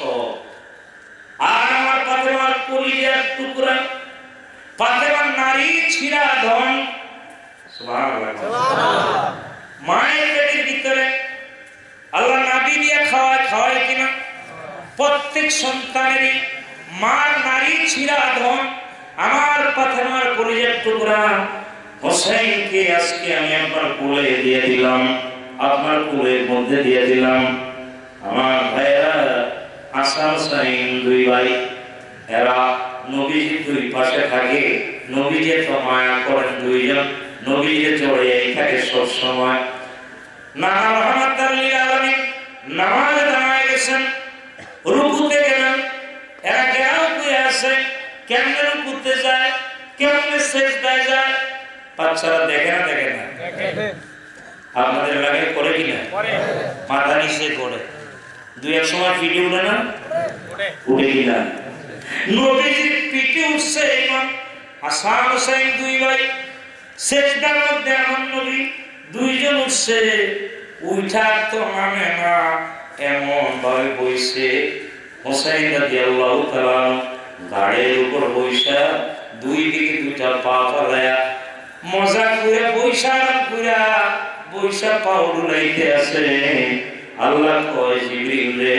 Speaker 2: আর আমার ফাতেমার কলিজার টুকরা, ফাতেমার নারী ছিঁড়া ধন। সুবহানাল্লাহ। মায়ের পেটের ভিতরে আল্লাহ নাবি দিয়ে খাওয়ায় কিনা? প্রত্যেক সন্তানেরই মার নারী ছিঁড়া ধন। আমার ফাতেমার কলিজার টুকরা হোসেনকে আজকে আমি আপনার কোলে দিয়ে দিলাম, আপনার কোলের মধ্যে দিয়ে দিলাম। আমার ভাইয়েরা হাসান হুসাইন দুই ভাই, এরা নবীজির দুই পাশে থাকে। নবীজি তো মায়া করেন দুইজন, নবীজি জড়িয়েই থাকে সব সময়। নানা রহমাতুল লিল আলামিন নামাজ দাঁড়ায় গেছেন, রুকুতে গেলেন, এরা কেউ কুয়ে আছে, কেমনে রুকুতে যায়, কেমনে সেজদায় যায়। বাচ্চারা দেখে না? দেখে না? আপনাদের এলাকায় করে কিনা? মাথা নিচে করে দুই এক সময় পিঠে উঠে না? উঠে কিনা? নবীজির পিঠে উঠছে ইমাম হাসান হুসাইন দুই ভাই, সেজদার মধ্যে এমন নবী দুইজন উঠছে, উঠা তো নামে না, এমন ভাবে বইছে। হুসাইন রাদিয়াল্লাহু তাআলা গাড়ির উপর বইসা দুই দিকে দুইটা পা ফালায়া মজা করে বইসা পা উড়াইতে আছে। আল্লাহ কয়, জিবরিল রে,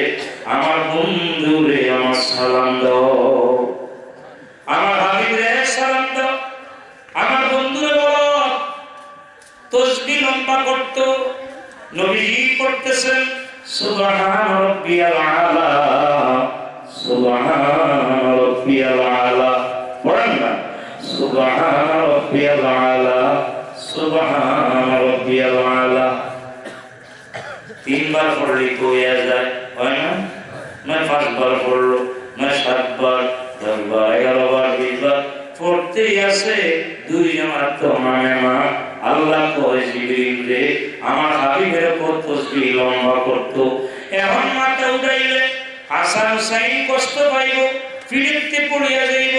Speaker 2: আমার বন্ধু রে, আমার সালাম দাও, আমার হাবিব রে সালাম দাও। আমার বন্ধুরে বলো তাসবিহ লম্বা করতে। নবীজি পড়তেছেন সুবহান রাব্বিয়াল আলা, সুবহান রাব্বিয়াল আলা, পড়েন না? সুবহান রাব্বিয়াল আলা, সুবহান রাব্বিয়াল আলা। তিনবার পড়লে কইয়া যায়, হয় না? নয় পাঁচবার পড়লো, নয় সাতবার, 10 বার, 11 বার, 20 বার পড়তেই আছে। দুইজন আর তো মানে না। আল্লাহ কয়, জিবরিল রে, আমার হাবিবের উপর তাসবিহ লম্বা করতো। এখন মাথা উঠাইলে হাসান হুসাইন কষ্ট পাইব, পিড়িতে পড়িয়া যাইব।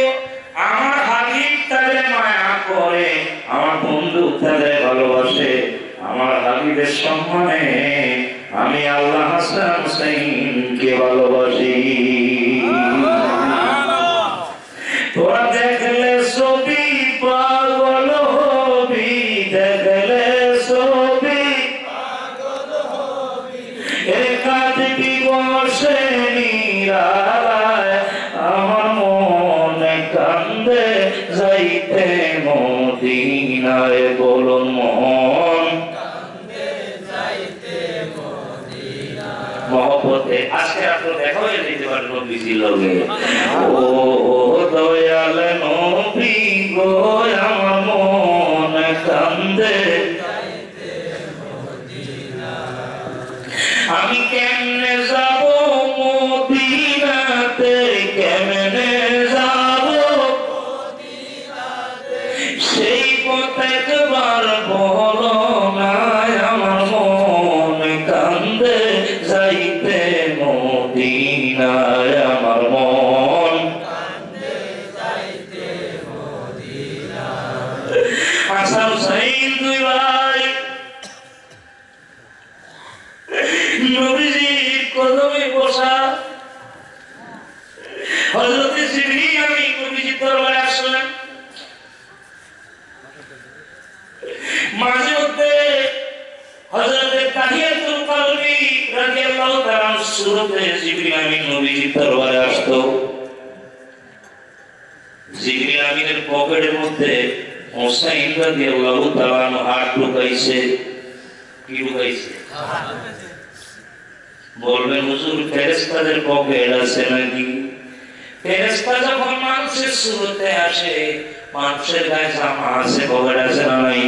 Speaker 2: আমার হাবিব তাদের মায়া করে, আমার বন্ধু তাদের ভালোবাসে। আমার হাবিবের সম্মানে আমি আল্লাহ হাসান হুসাইনকে ভালোবাসি। তোরা দেখলে ছবি পাগল হবি, দেখলে ছবি পাগল হবি, একাদিবি বসে নিরালায়, আমার মনে কান্দে যাইতে মদিনায়। বলুন মন কান্দে যাইতে মদিনায়। মহব্বতে আজকে আপনার দেখা হয়ে যেতে পারেন নবীজির লগে। ও দয়াল নবী গো, আমার মনে কান্দে যাইতে মদিনায়। আমি কেমনে যাব মদিনাতে, কেমনে যাব মদিনাতে, সেই পথ একবার বলো না, আমার মনে কান্দে যাইতে মদিনায়। আমার মন কান্দে যাইতে মদিনায়। হাসান হুসাইন দুই ভাই নবীজির কদমে বসা। হযরত জিবরিল আমি নবীজির দরবারে আসলেন। মাঝে মধ্যে হযরত তাহিয়াতুল কলবি রাদিয়াল্লাহু তাআলা সুরতে জিবরিল আমিন নবীজির দরবারে আসতো। জিবরিল আমিনের পকেটের মধ্যে হুসাইন রাদিয়াল্লাহু তাআলা হাত ঢুকাইছে। কি ঢুকাইছে? বলবেন হুজুর ফেরেশতাদের পকেট আছে নাকি? ফেরেশতা যখন মানুষের সুরতে আসে, মানুষের গায়ে জামা আছে, পকেট আছে না নাই?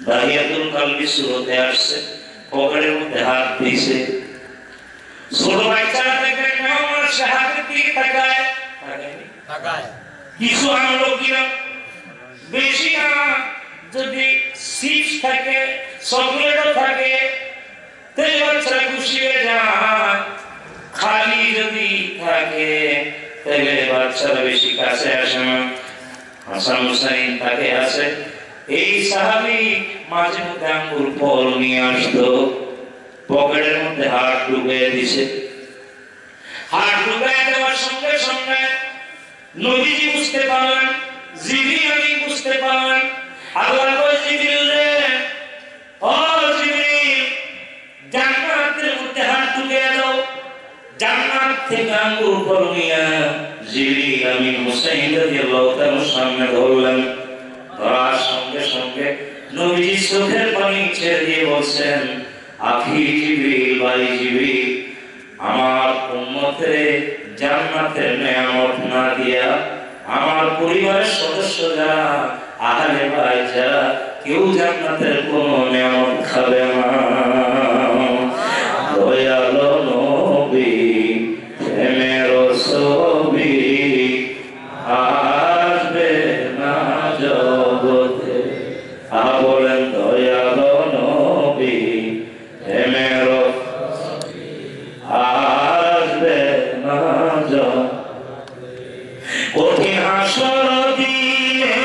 Speaker 2: দাহিয়াতুল কালবি সুরতে আসছে, পকেটের মধ্যে হাত দিয়েছে। ছোট বাচ্চারা দেখবেন আমার হাতের দিকে তাকায়, কিছু আনলো কিনা, বেশি না, যদি চিপস থাকে, চকলেটও থাকে, তাই বাচ্চারা খুশি হয়ে যায়। খালি যদি থাকে তাহলে বাচ্চারা বেশি কাছে আসে না। হাসান হুসাইন তাকে আসে, এই সাহাবী মাঝে মধ্যে আঙ্গুর ফল নিয়ে আসতো, পকেটের মধ্যে হাত ঢুকিয়ে দিছে। হাত ঢুকিয়ে দেওয়ার সঙ্গে সঙ্গে নবীজি বুঝতে পারলেন, জিবরিল আমিন বুঝতে পারলেন। আল্লাহ কয়, জিবরিল রে, ও জিবরিল, জান্নাতের মধ্যে হাত ঢুকিয়ে দাও। জান্নাত থেকে আঙ্গুর ফল নিয়ে জিবরিল আমিন হুসাইন রাদিয়াল্লাহু তাআলার সামনে ধরলেন। ধরার সঙ্গে সঙ্গে নবীজি চোখের পানি ছেড়ে দিয়ে বলছেন, আখি জিবরিল, ভাই জিবরিল, আমার উম্মতের জান্নাতের নেয়ামত না দিয়া আমার পরিবারের সদস্য যারা, আহলে বাইত যারা, কেউ জান্নাতের কোনো নেয়ামত খাবে না। দয়ালো নবী, প্রেমের ছবি আসবে না জগতে। বলেন, দয়ালো নবী, প্রেমের আসবে না জগতে। কঠিন হাসর দিনে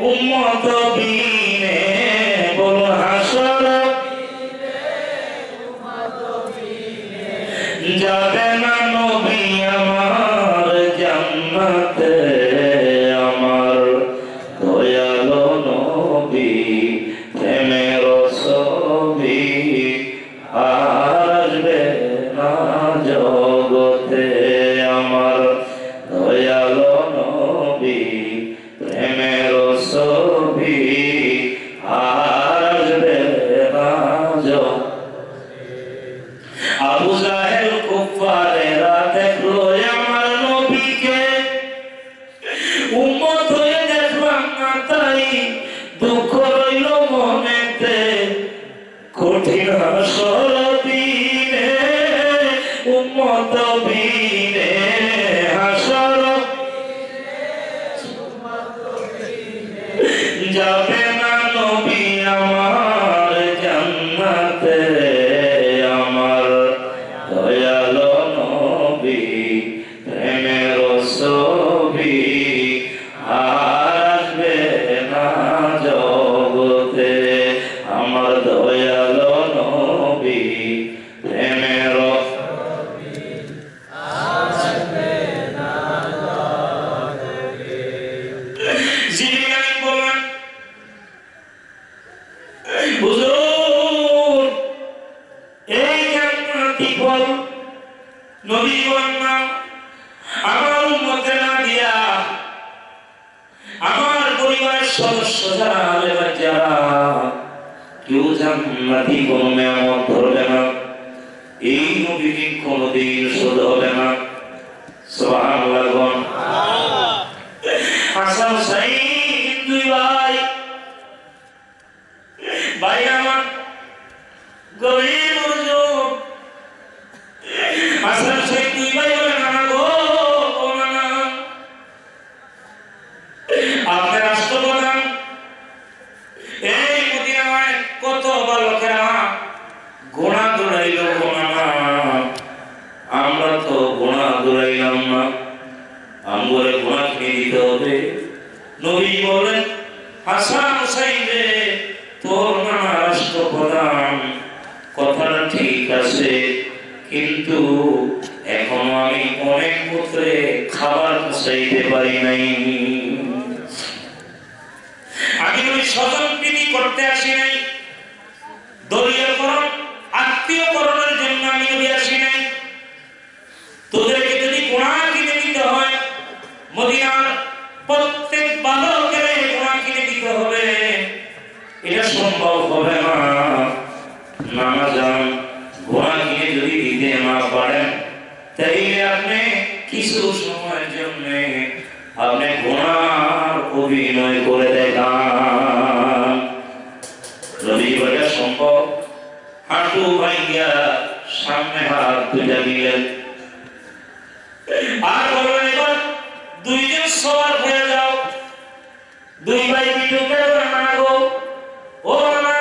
Speaker 2: উম্মত বিনে, বলুন হাসর যাবে না নবী আমার জান্নাতে। আমার দয়ালো নবী, প্রেমের ছবি আসবে না জগতে। আমার দয়ালো নবী, প্রেমের ছবি আসবে না জগতে। আবু জাহেল কুফারেরা দেখলো আমার নবীকে, উম্মত হয়ে দেখলাম না, তাই দুঃখ রইল মনেতে। কঠিন হাসর দিনে উম্মত বিনে, হাসর যাবে না নবী আমার জান্নাতে। আমার দয়ালো নবী, প্রেমের ছবি আসবে না জগতে। আমার দয়ালো নবী, প্রেমের আসবে না জগতে। জিবরিল আমিন বলেন, হুজুর, এই জান্নাতি ফল নবী বন্না আমার উম্মতে না দিয়া আমার পরিবারের সদস্য যারা, আহলে বাইত যারা, কেউ জান্নাতি কোনো নেয়ামত ধরবে না। এই নবীকে কোনোদিন শোধ হবে না। সুবহানাল্লাহ। হাসান হুসাইন দুই ভাই, ভাই আমার গভীর মনোযোগ। হাসান হুসাইন দুই ভাই বলে, নানা গো, ও নানা, আপনার রাষ্ট্রপ্রধান এই মদিনায় কত বালকেরা গোনা দৌড়াইল, গোনা, আমরা তো গোনা দৌড়াইলাম না, আমগরে গোনা কিনে দিতে হবে। নবী বলেন, হাসান হুসাইন রে, তোর নানা রাষ্ট্রপ্রধান, কথাটা ঠিক আছে, কিন্তু এখনো আমি অনেক পুত্রে খাবার চাইতে পারি নাই। আমি ওই স্বজন প্রীতি করতে আসি নাই, দলীয়করণ আত্মীয়করণের জন্য আমি নবী আসি নাই। তোদেরকে যদি গোনা কিনে দিতে হয়, মদিনার প্রত্যেক বালকের গোনা কিনে দিতে হবে, এটা সম্ভব হবে না। নানা যান, গোনা কিনে যদি দিতে না পারেন, তাইলে আপনি অভিনয় করে দেখান। নবী বলে সম্ভব? হাঁটু ভাইয়া সামনে হাত দুইটা দিলেন আর বললেন এবার দুইজন সবার হয়ে যাও। দুই ভাই বিটুকে না গো, ও না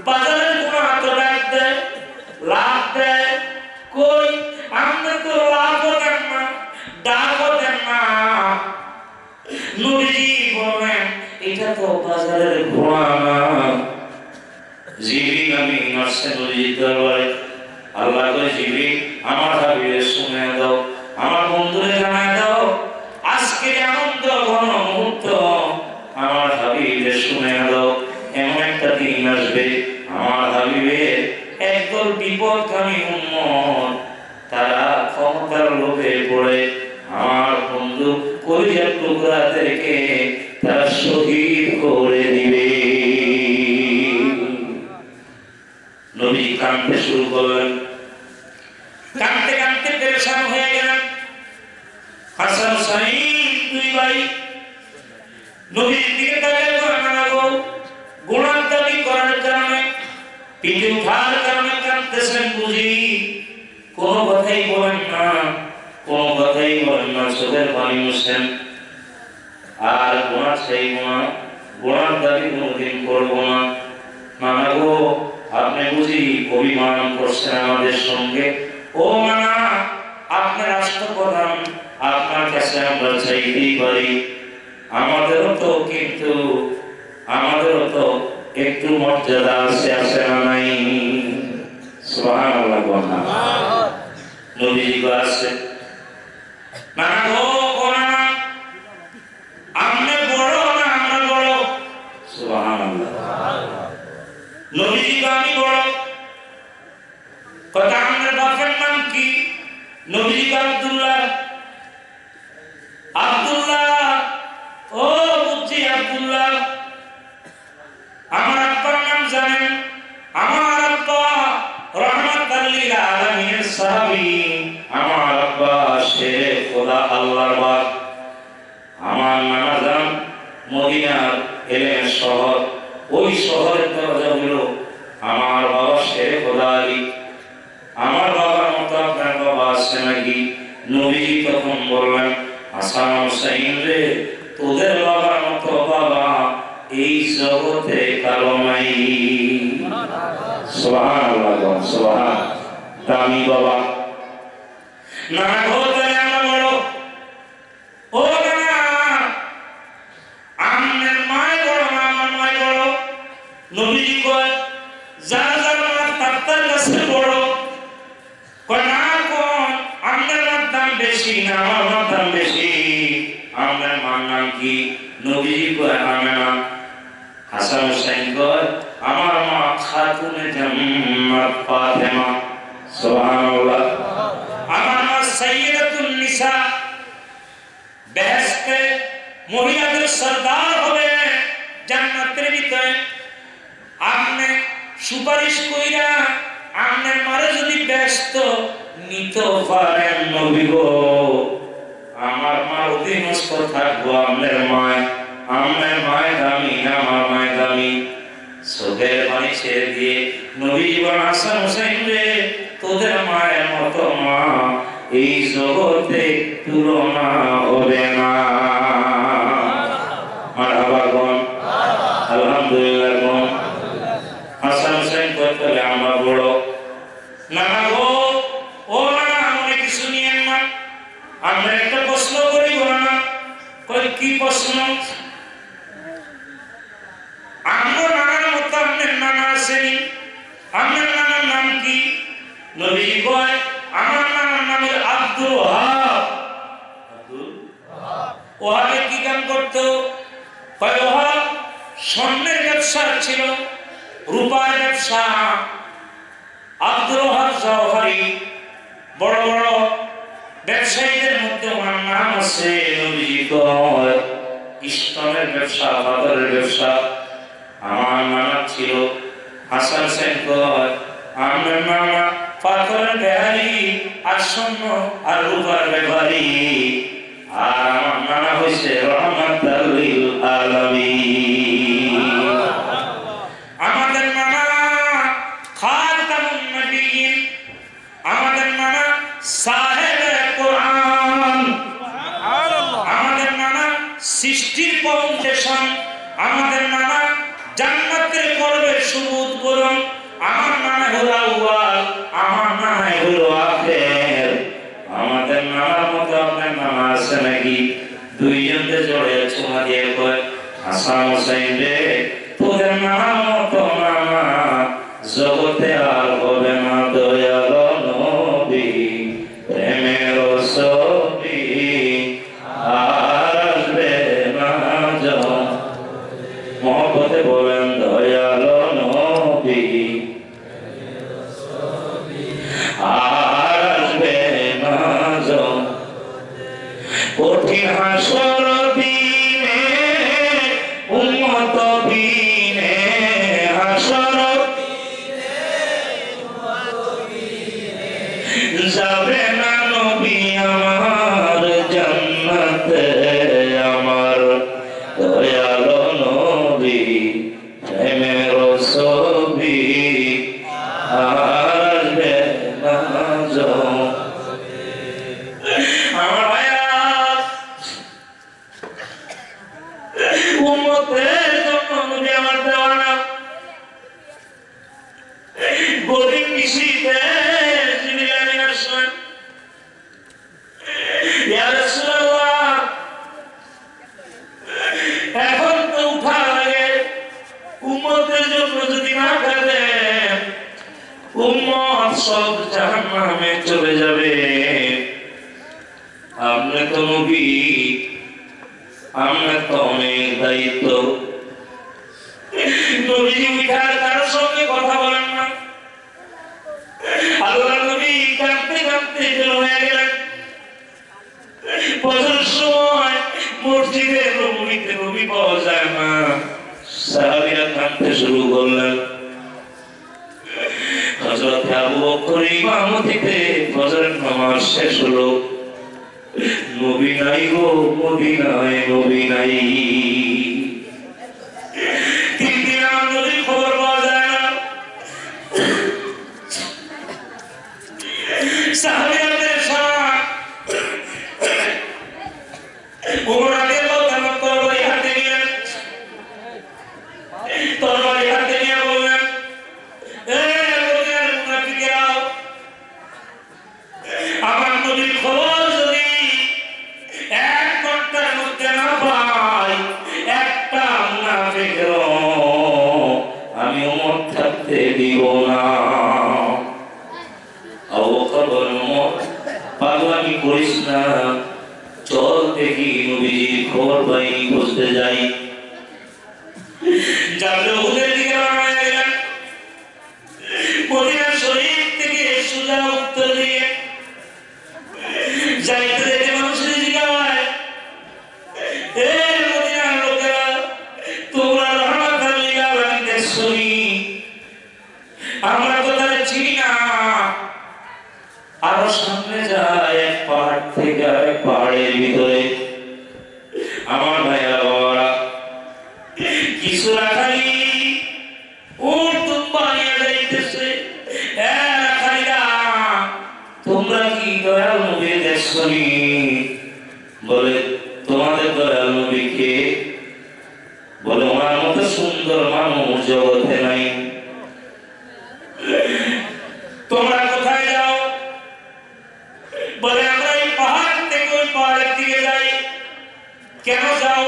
Speaker 2: বাজারের কোন হাত ডাক দেয়, লাভ দেয় কই? আমরা তো লাভও দেন না, ডাকও দেন না। নবীজি বলেন এটা তো বাজারের ঘোড়া না। জিবরিল আমিন আসছে নবীজির দরবারে। আল্লাহ কয় জিবরিল আমার হাবিবে শুনে দাও, আমার বন্ধুরে জানায় দাও, আজকে আনন্দ ঘন মুহূর্ত আমার হাবিবে শুনে দাও। এমন একটা দিন আসবে আমার হাবিবের একদল বিপদগামী উম্মত তারা ক্ষমতার লোভে পড়ে আমার বন্ধু কলিজার টুকরাদেরকে তারা শহীদ করে দিবে। নবী কাঁদতে শুরু করলেন, কাঁদতে কাঁদতে পেরেশান হয়ে গেলেন। হাসান হুসাইন দুই ভাই নবীর দিকে তাকিয়ে গো, গুনাহ দাবি করার কারণে, পিঠে উঠার কারণে কাঁদতেছেন বুঝি? কোনো কথাই বলেন না, কোনো কথাই বলেন না, চোখের পানি মুছেন। আর গুনাহ চাই না, গুনার দাবি কোনোদিন করবো না। নানা গো আপনি বুঝি অভিমান করছেন আমাদের সঙ্গে? ও মানা, আপনার রাষ্ট্রপ্রধান, আপনার কাছে আমরা চাইতেই পারি। আমাদেরও তো কিন্তু আমাদেরও তো একটু মর্যাদা আছে, আছে না নাই? সুবহানাল্লাহ বলনা নবীজি আছে না গো, কোনা আপনি বড় না আমরা বড়? সুবহানাল্লাহ। নবীজি আমি বড়। কথা আপনার বাপের নাম কি? নবীজি আব্দুল্লাহ। আব্দুল্লাহ, ও বুঝছি আব্দুল্লাহ। আমার আব্বার নাম জানেন? আমার আব্বা রাহমাতুল লিল আলামিনের সাহাবী। আমার আব্বা শেরে খোদা আল্লাহর বাগ। আমার নানা জান মদিনার এলেন শহর, ওই শহরের দরজা হলো আমার বাবা শেরে খোদা আলী। আমার বাবার মতো আপনার বাবা আছে নাকি? নবীজি তখন বললেন হাসান হুসাইন রে, তোদের বাবার মতো বাবা এই জগতে কারো নাই। সুবহানাল্লাহ, সুবহান। দামি বাবা না হতে আমরা বড়। ও না আমনের মায় বড় না আমার মায় বড়? নবীজি কয় যার যার মা তার কাছে বড়। কয় না কোন আমনের মার দাম বেশি না আমার মার দাম বেশি। আমনের মার নাম কি? নবীজি কয় আমেনা। হাসান হুসাইন কয় আমার মা খাতুনে জান্নাত ফাতেমা। সুবহানাল্লাহ। আমার মা সাইয়্যিদাতুন নিসা, বেহেশতে মহিলাদের সরদার হবে জান্নাতের ভিতরে। আপনি সুপারিশ কইরা আপনার মারে যদি ব্যস্ত নিতে পারেন নবী গো, আমার মা অধীনস্থ থাকবো আপনার মায়। আমার মায় দামি, আমার মায় দামি। চোখের পানি ছেড়ে দিয়ে নবী বলেন হাসান হুসাইন রে, তোদের মায়ের মতো মা এই জগতে তুলনা হবে না। মারহাবা কোন, আলহামদুলিল্লাহ কোন। হাসান হুসাইন করতে আমরা বড় না গো। ও না অনেক কিছু নিয়েন না, আমরা একটা প্রশ্ন করি না। কই কি প্রশ্ন? আমার নানার মতো আপনার নানা আসেনি, আপনার নানার নাম কি? নবী কয় আমার নানার নাম আব্দুল ওয়াহাব। আব্দুল ওয়াহাবে কি কাম করতো? কয় ওয়াহাব স্বর্ণের ব্যবসা ছিল, রূপার ব্যবসা। আব্দুল ওয়াহাব জওহারি, বড় বড় ব্যবসায়ীদের মধ্যে ওনার নাম আছে। নবী কয় স্তনের ব্যবসা, পাথরের ব্যবসা। আমার নানা ছিল হাসান হুসাইন কয় আমার নানা পাথরের ব্যাপারী আর স্বর্ণ আর রূপার ব্যাপারী। আর আমার নানা হয়েছে রহমাতুল লিল সৃষ্টির ফাউন্ডেশন আমাদের নানা জান্নাতের করবে সুবুদ করুন আমার নানা হলো আউয়াল আমার নানা হলো আখির আমাদের নানার মতো আপনার নানা আছে নাকি দুইজনকে জড়ে ছোঁয়া দিয়ে কয় হাসান হোসেন রে তোদের নানার মতো নানা জগতে আর হবে না দয়াল নবী প্রেমের ছবি আর আসবে না মহব্বতে বলেন দয়াল নবী আর আসবে না কঠিন হাসর দিনে উম্মত বিনে হাসর যাবে না নবী আমার জান্নাতে আমার দয়াল নবী প্রেমের ছবি আসবে না আমার ভাইয়া উম্মতের জন্য নবী আমার দেওয়ানা গরিব মিশিতে জিবিলানি আসলেন ইয়া রাসূলুল্লাহ এখন তো উঠা লাগে উম্মতের জন্য যদি না কাঁদেন উম্মত সব জাহান্নামে চলে যাবে আপনি তো নবী আপনার তো অনেক দায়িত্ব নবীজি উঠার কারোর সঙ্গে কথা বলেন না আল্লাহ নবী কাঁদতে কাঁদতে বের হয়ে গেলেন ফজরের সময় মসজিদে নববীতে নবী পাওয়া যায় না সাহাবীরা কাঁদতে শুরু করলেন হযরত আবু বকর ইমামতিতে ফজরের নামাজ শেষ হলো নবী নাই গো মদিনায় নবী নাই তিন দিন নবীর খবর পাওয়া যায় না সাহাবীদের সাথে ওমর রাদিয়াল্লাহু তাআলা তরবারি হাতে নিলেন তরবারি হাতে নিয়ে বললেন এ মদিনার মুনাফিকরা আমার নবীর খবর যদি এক ঘন্টার মধ্যে না পাই একটা মুনাফিকের আমি ওমর থাকতে দিব না আবু বকর বলেন ওমর পাগলামি করিস না চল দেখি নবীজির খবর পাই বুঝতে যাই যাবে ওদের দিকে রওনা গেলেন মদিনা শরীফ থেকে সোজা উত্তর দিয়ে যাইতে যেতে মানুষের জিজ্ঞাসা এ মদিনার লোকেরা তোমরা রহমতের লিগে আলামিন দেখছনি আমরা তো তারা চিনি না আরো সামনে যায় এক পাহাড় থেকে আরেক পাহাড়ের ভিতরে আমার ভাইরা বাবারা কিছু রাখালি উট দুম্বা নিয়ে যাইতেছে রাখালিরা তোমরা কি দয়াল নবী দেখছনি বলে তোমাদের দয়াল নবী কে বলে ওনার মতো সুন্দর মানুষ জগতে নাই তোমরা কোথায় যাও বলে আমরা এই পাহাড় থেকে ওই পাহাড়ের দিকে যাই কেন যাও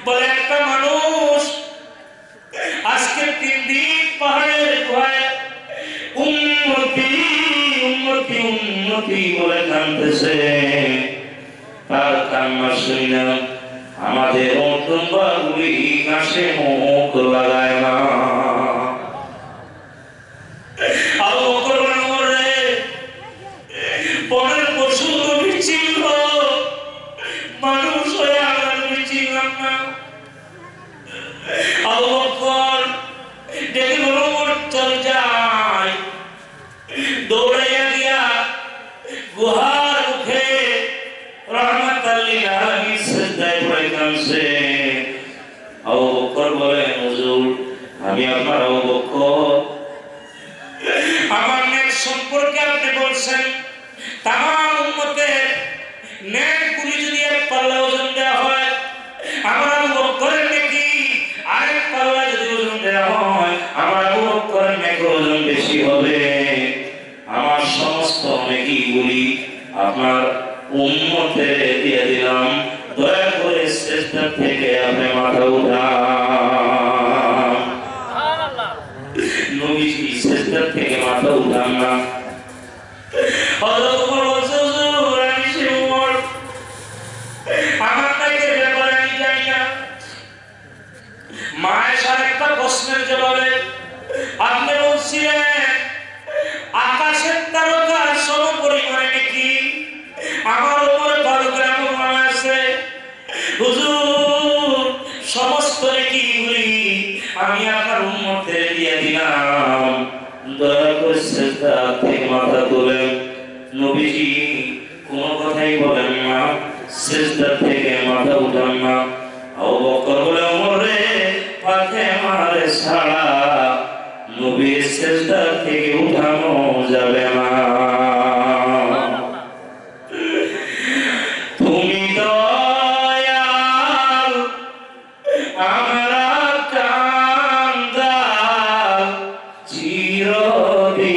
Speaker 2: বলে একটা মানুষ আজকে 3 দিন পাহাড়ের গুহায় উম্মতি উম্মতি উম্মতি বলে কাঁদতেছে তার কান্না শুনে আমাদের অন্তরগুলি কাছে মুখ লাগায় না আবু বকর রে পরের পশু নবী ছিল মানুষ হয়ে আমরা নবী ছিলাম না আবু বকর ডেকে বলো চল যায় দৌড়াইয়া দিয়া গুহার মুখে রহমাতাল লিল আলামিন সিজদায় পড়ে কাঁদছে আবু বকর বলেন হুজুর আমি আপনার আবু বকর আমার নেক সম্পর্কে আপনি বলছেন তামাম উম্মতের নেক গুলি যদি এক পাল্লা ওজন দেওয়া হয় আমার আবু বকরের নেকি আরেক পাল্লায় যদি ওজন দেওয়া হয় আমার আবু বকরের নেকি ওজন বেশি হবে। আমার সমস্ত নেকিগুলি আপনার উম্মতে দিয়ে দিলাম, দয়া করে সিজদা থেকে আপনি মাথা উঠান। নবীজি সিজদা থেকে মাথা উঠান না। হযরত ওমর বলছে, হুজুর আমি সেই ওমর, আমার নাকের ব্যাপারে আমি জানি না। মায়ের আরেকটা প্রশ্নের জবাবে আপনি বলছিলেন আকাশের তারকা সম পরিমাণে নাকি আমার উপরে তারকা এমন মনে আছে। হুজুর সমস্ত নেকিগুলি আমি আপনার উম্মতে দিয়ে দিলাম, দয়া করে সিজদা থেকে মাথা তোলেন। নবীজি কোনো কথাই বলেন না, সিজদা থেকে মাথা উঠান না। আবু বকর বলে, ওমর রে, ফাতেমার ছাড়া নবীর সিজদা থেকে উঠানো যাবে না। তুমি দয়াল আমরা কাঙ্গাল চিরদিন,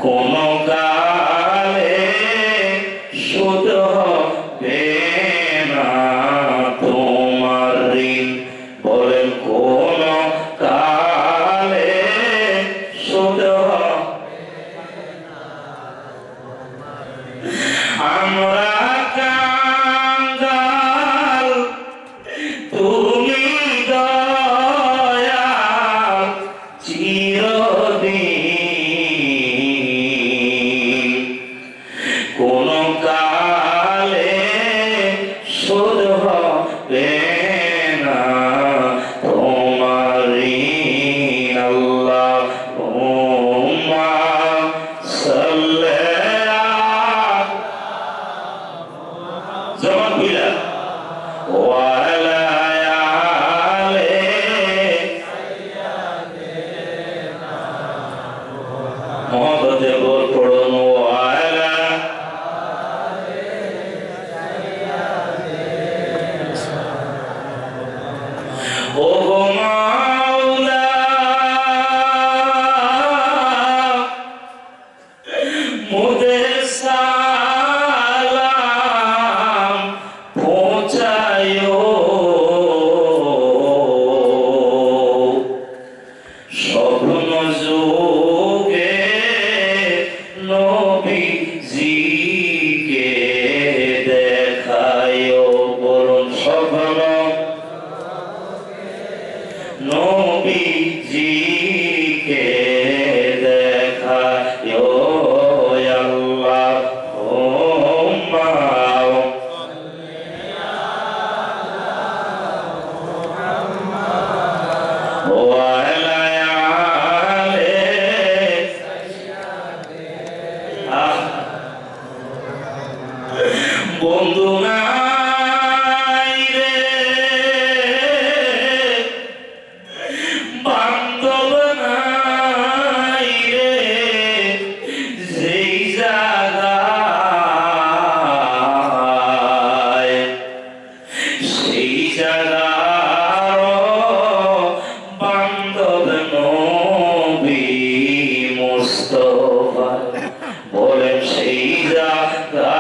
Speaker 2: কোন কালে শোধ হবে না তোমার ঋণ। বলেন কোন কালে শোধ আমরা কাঙ্গাল তুমি দয়াল চিরদিন, কোন কালে শোধ হবে না তোমার ঋণ। আল্লাহুম্মা সাল্লি জবান কইলা ওয়া আলা আলি মোহাম্মদে বল পড়ুন ওয়া আলা ও গো মাওলা মোদের সালাম পৌঁছায়ো, স্বপ্ন যুগে নবীজিকে দেখায়ো। বলুন স্বপ্ন নবীজিকে দেখায়ো। আল্লাহুম্মা ওয়া আলা আলি। বন্ধু নাই রে, বান্ধব নাই রে, যেই জায়গায় সেই জায়গার বান্ধব নবী মুস্তাফা। বলেন সেই জায়গা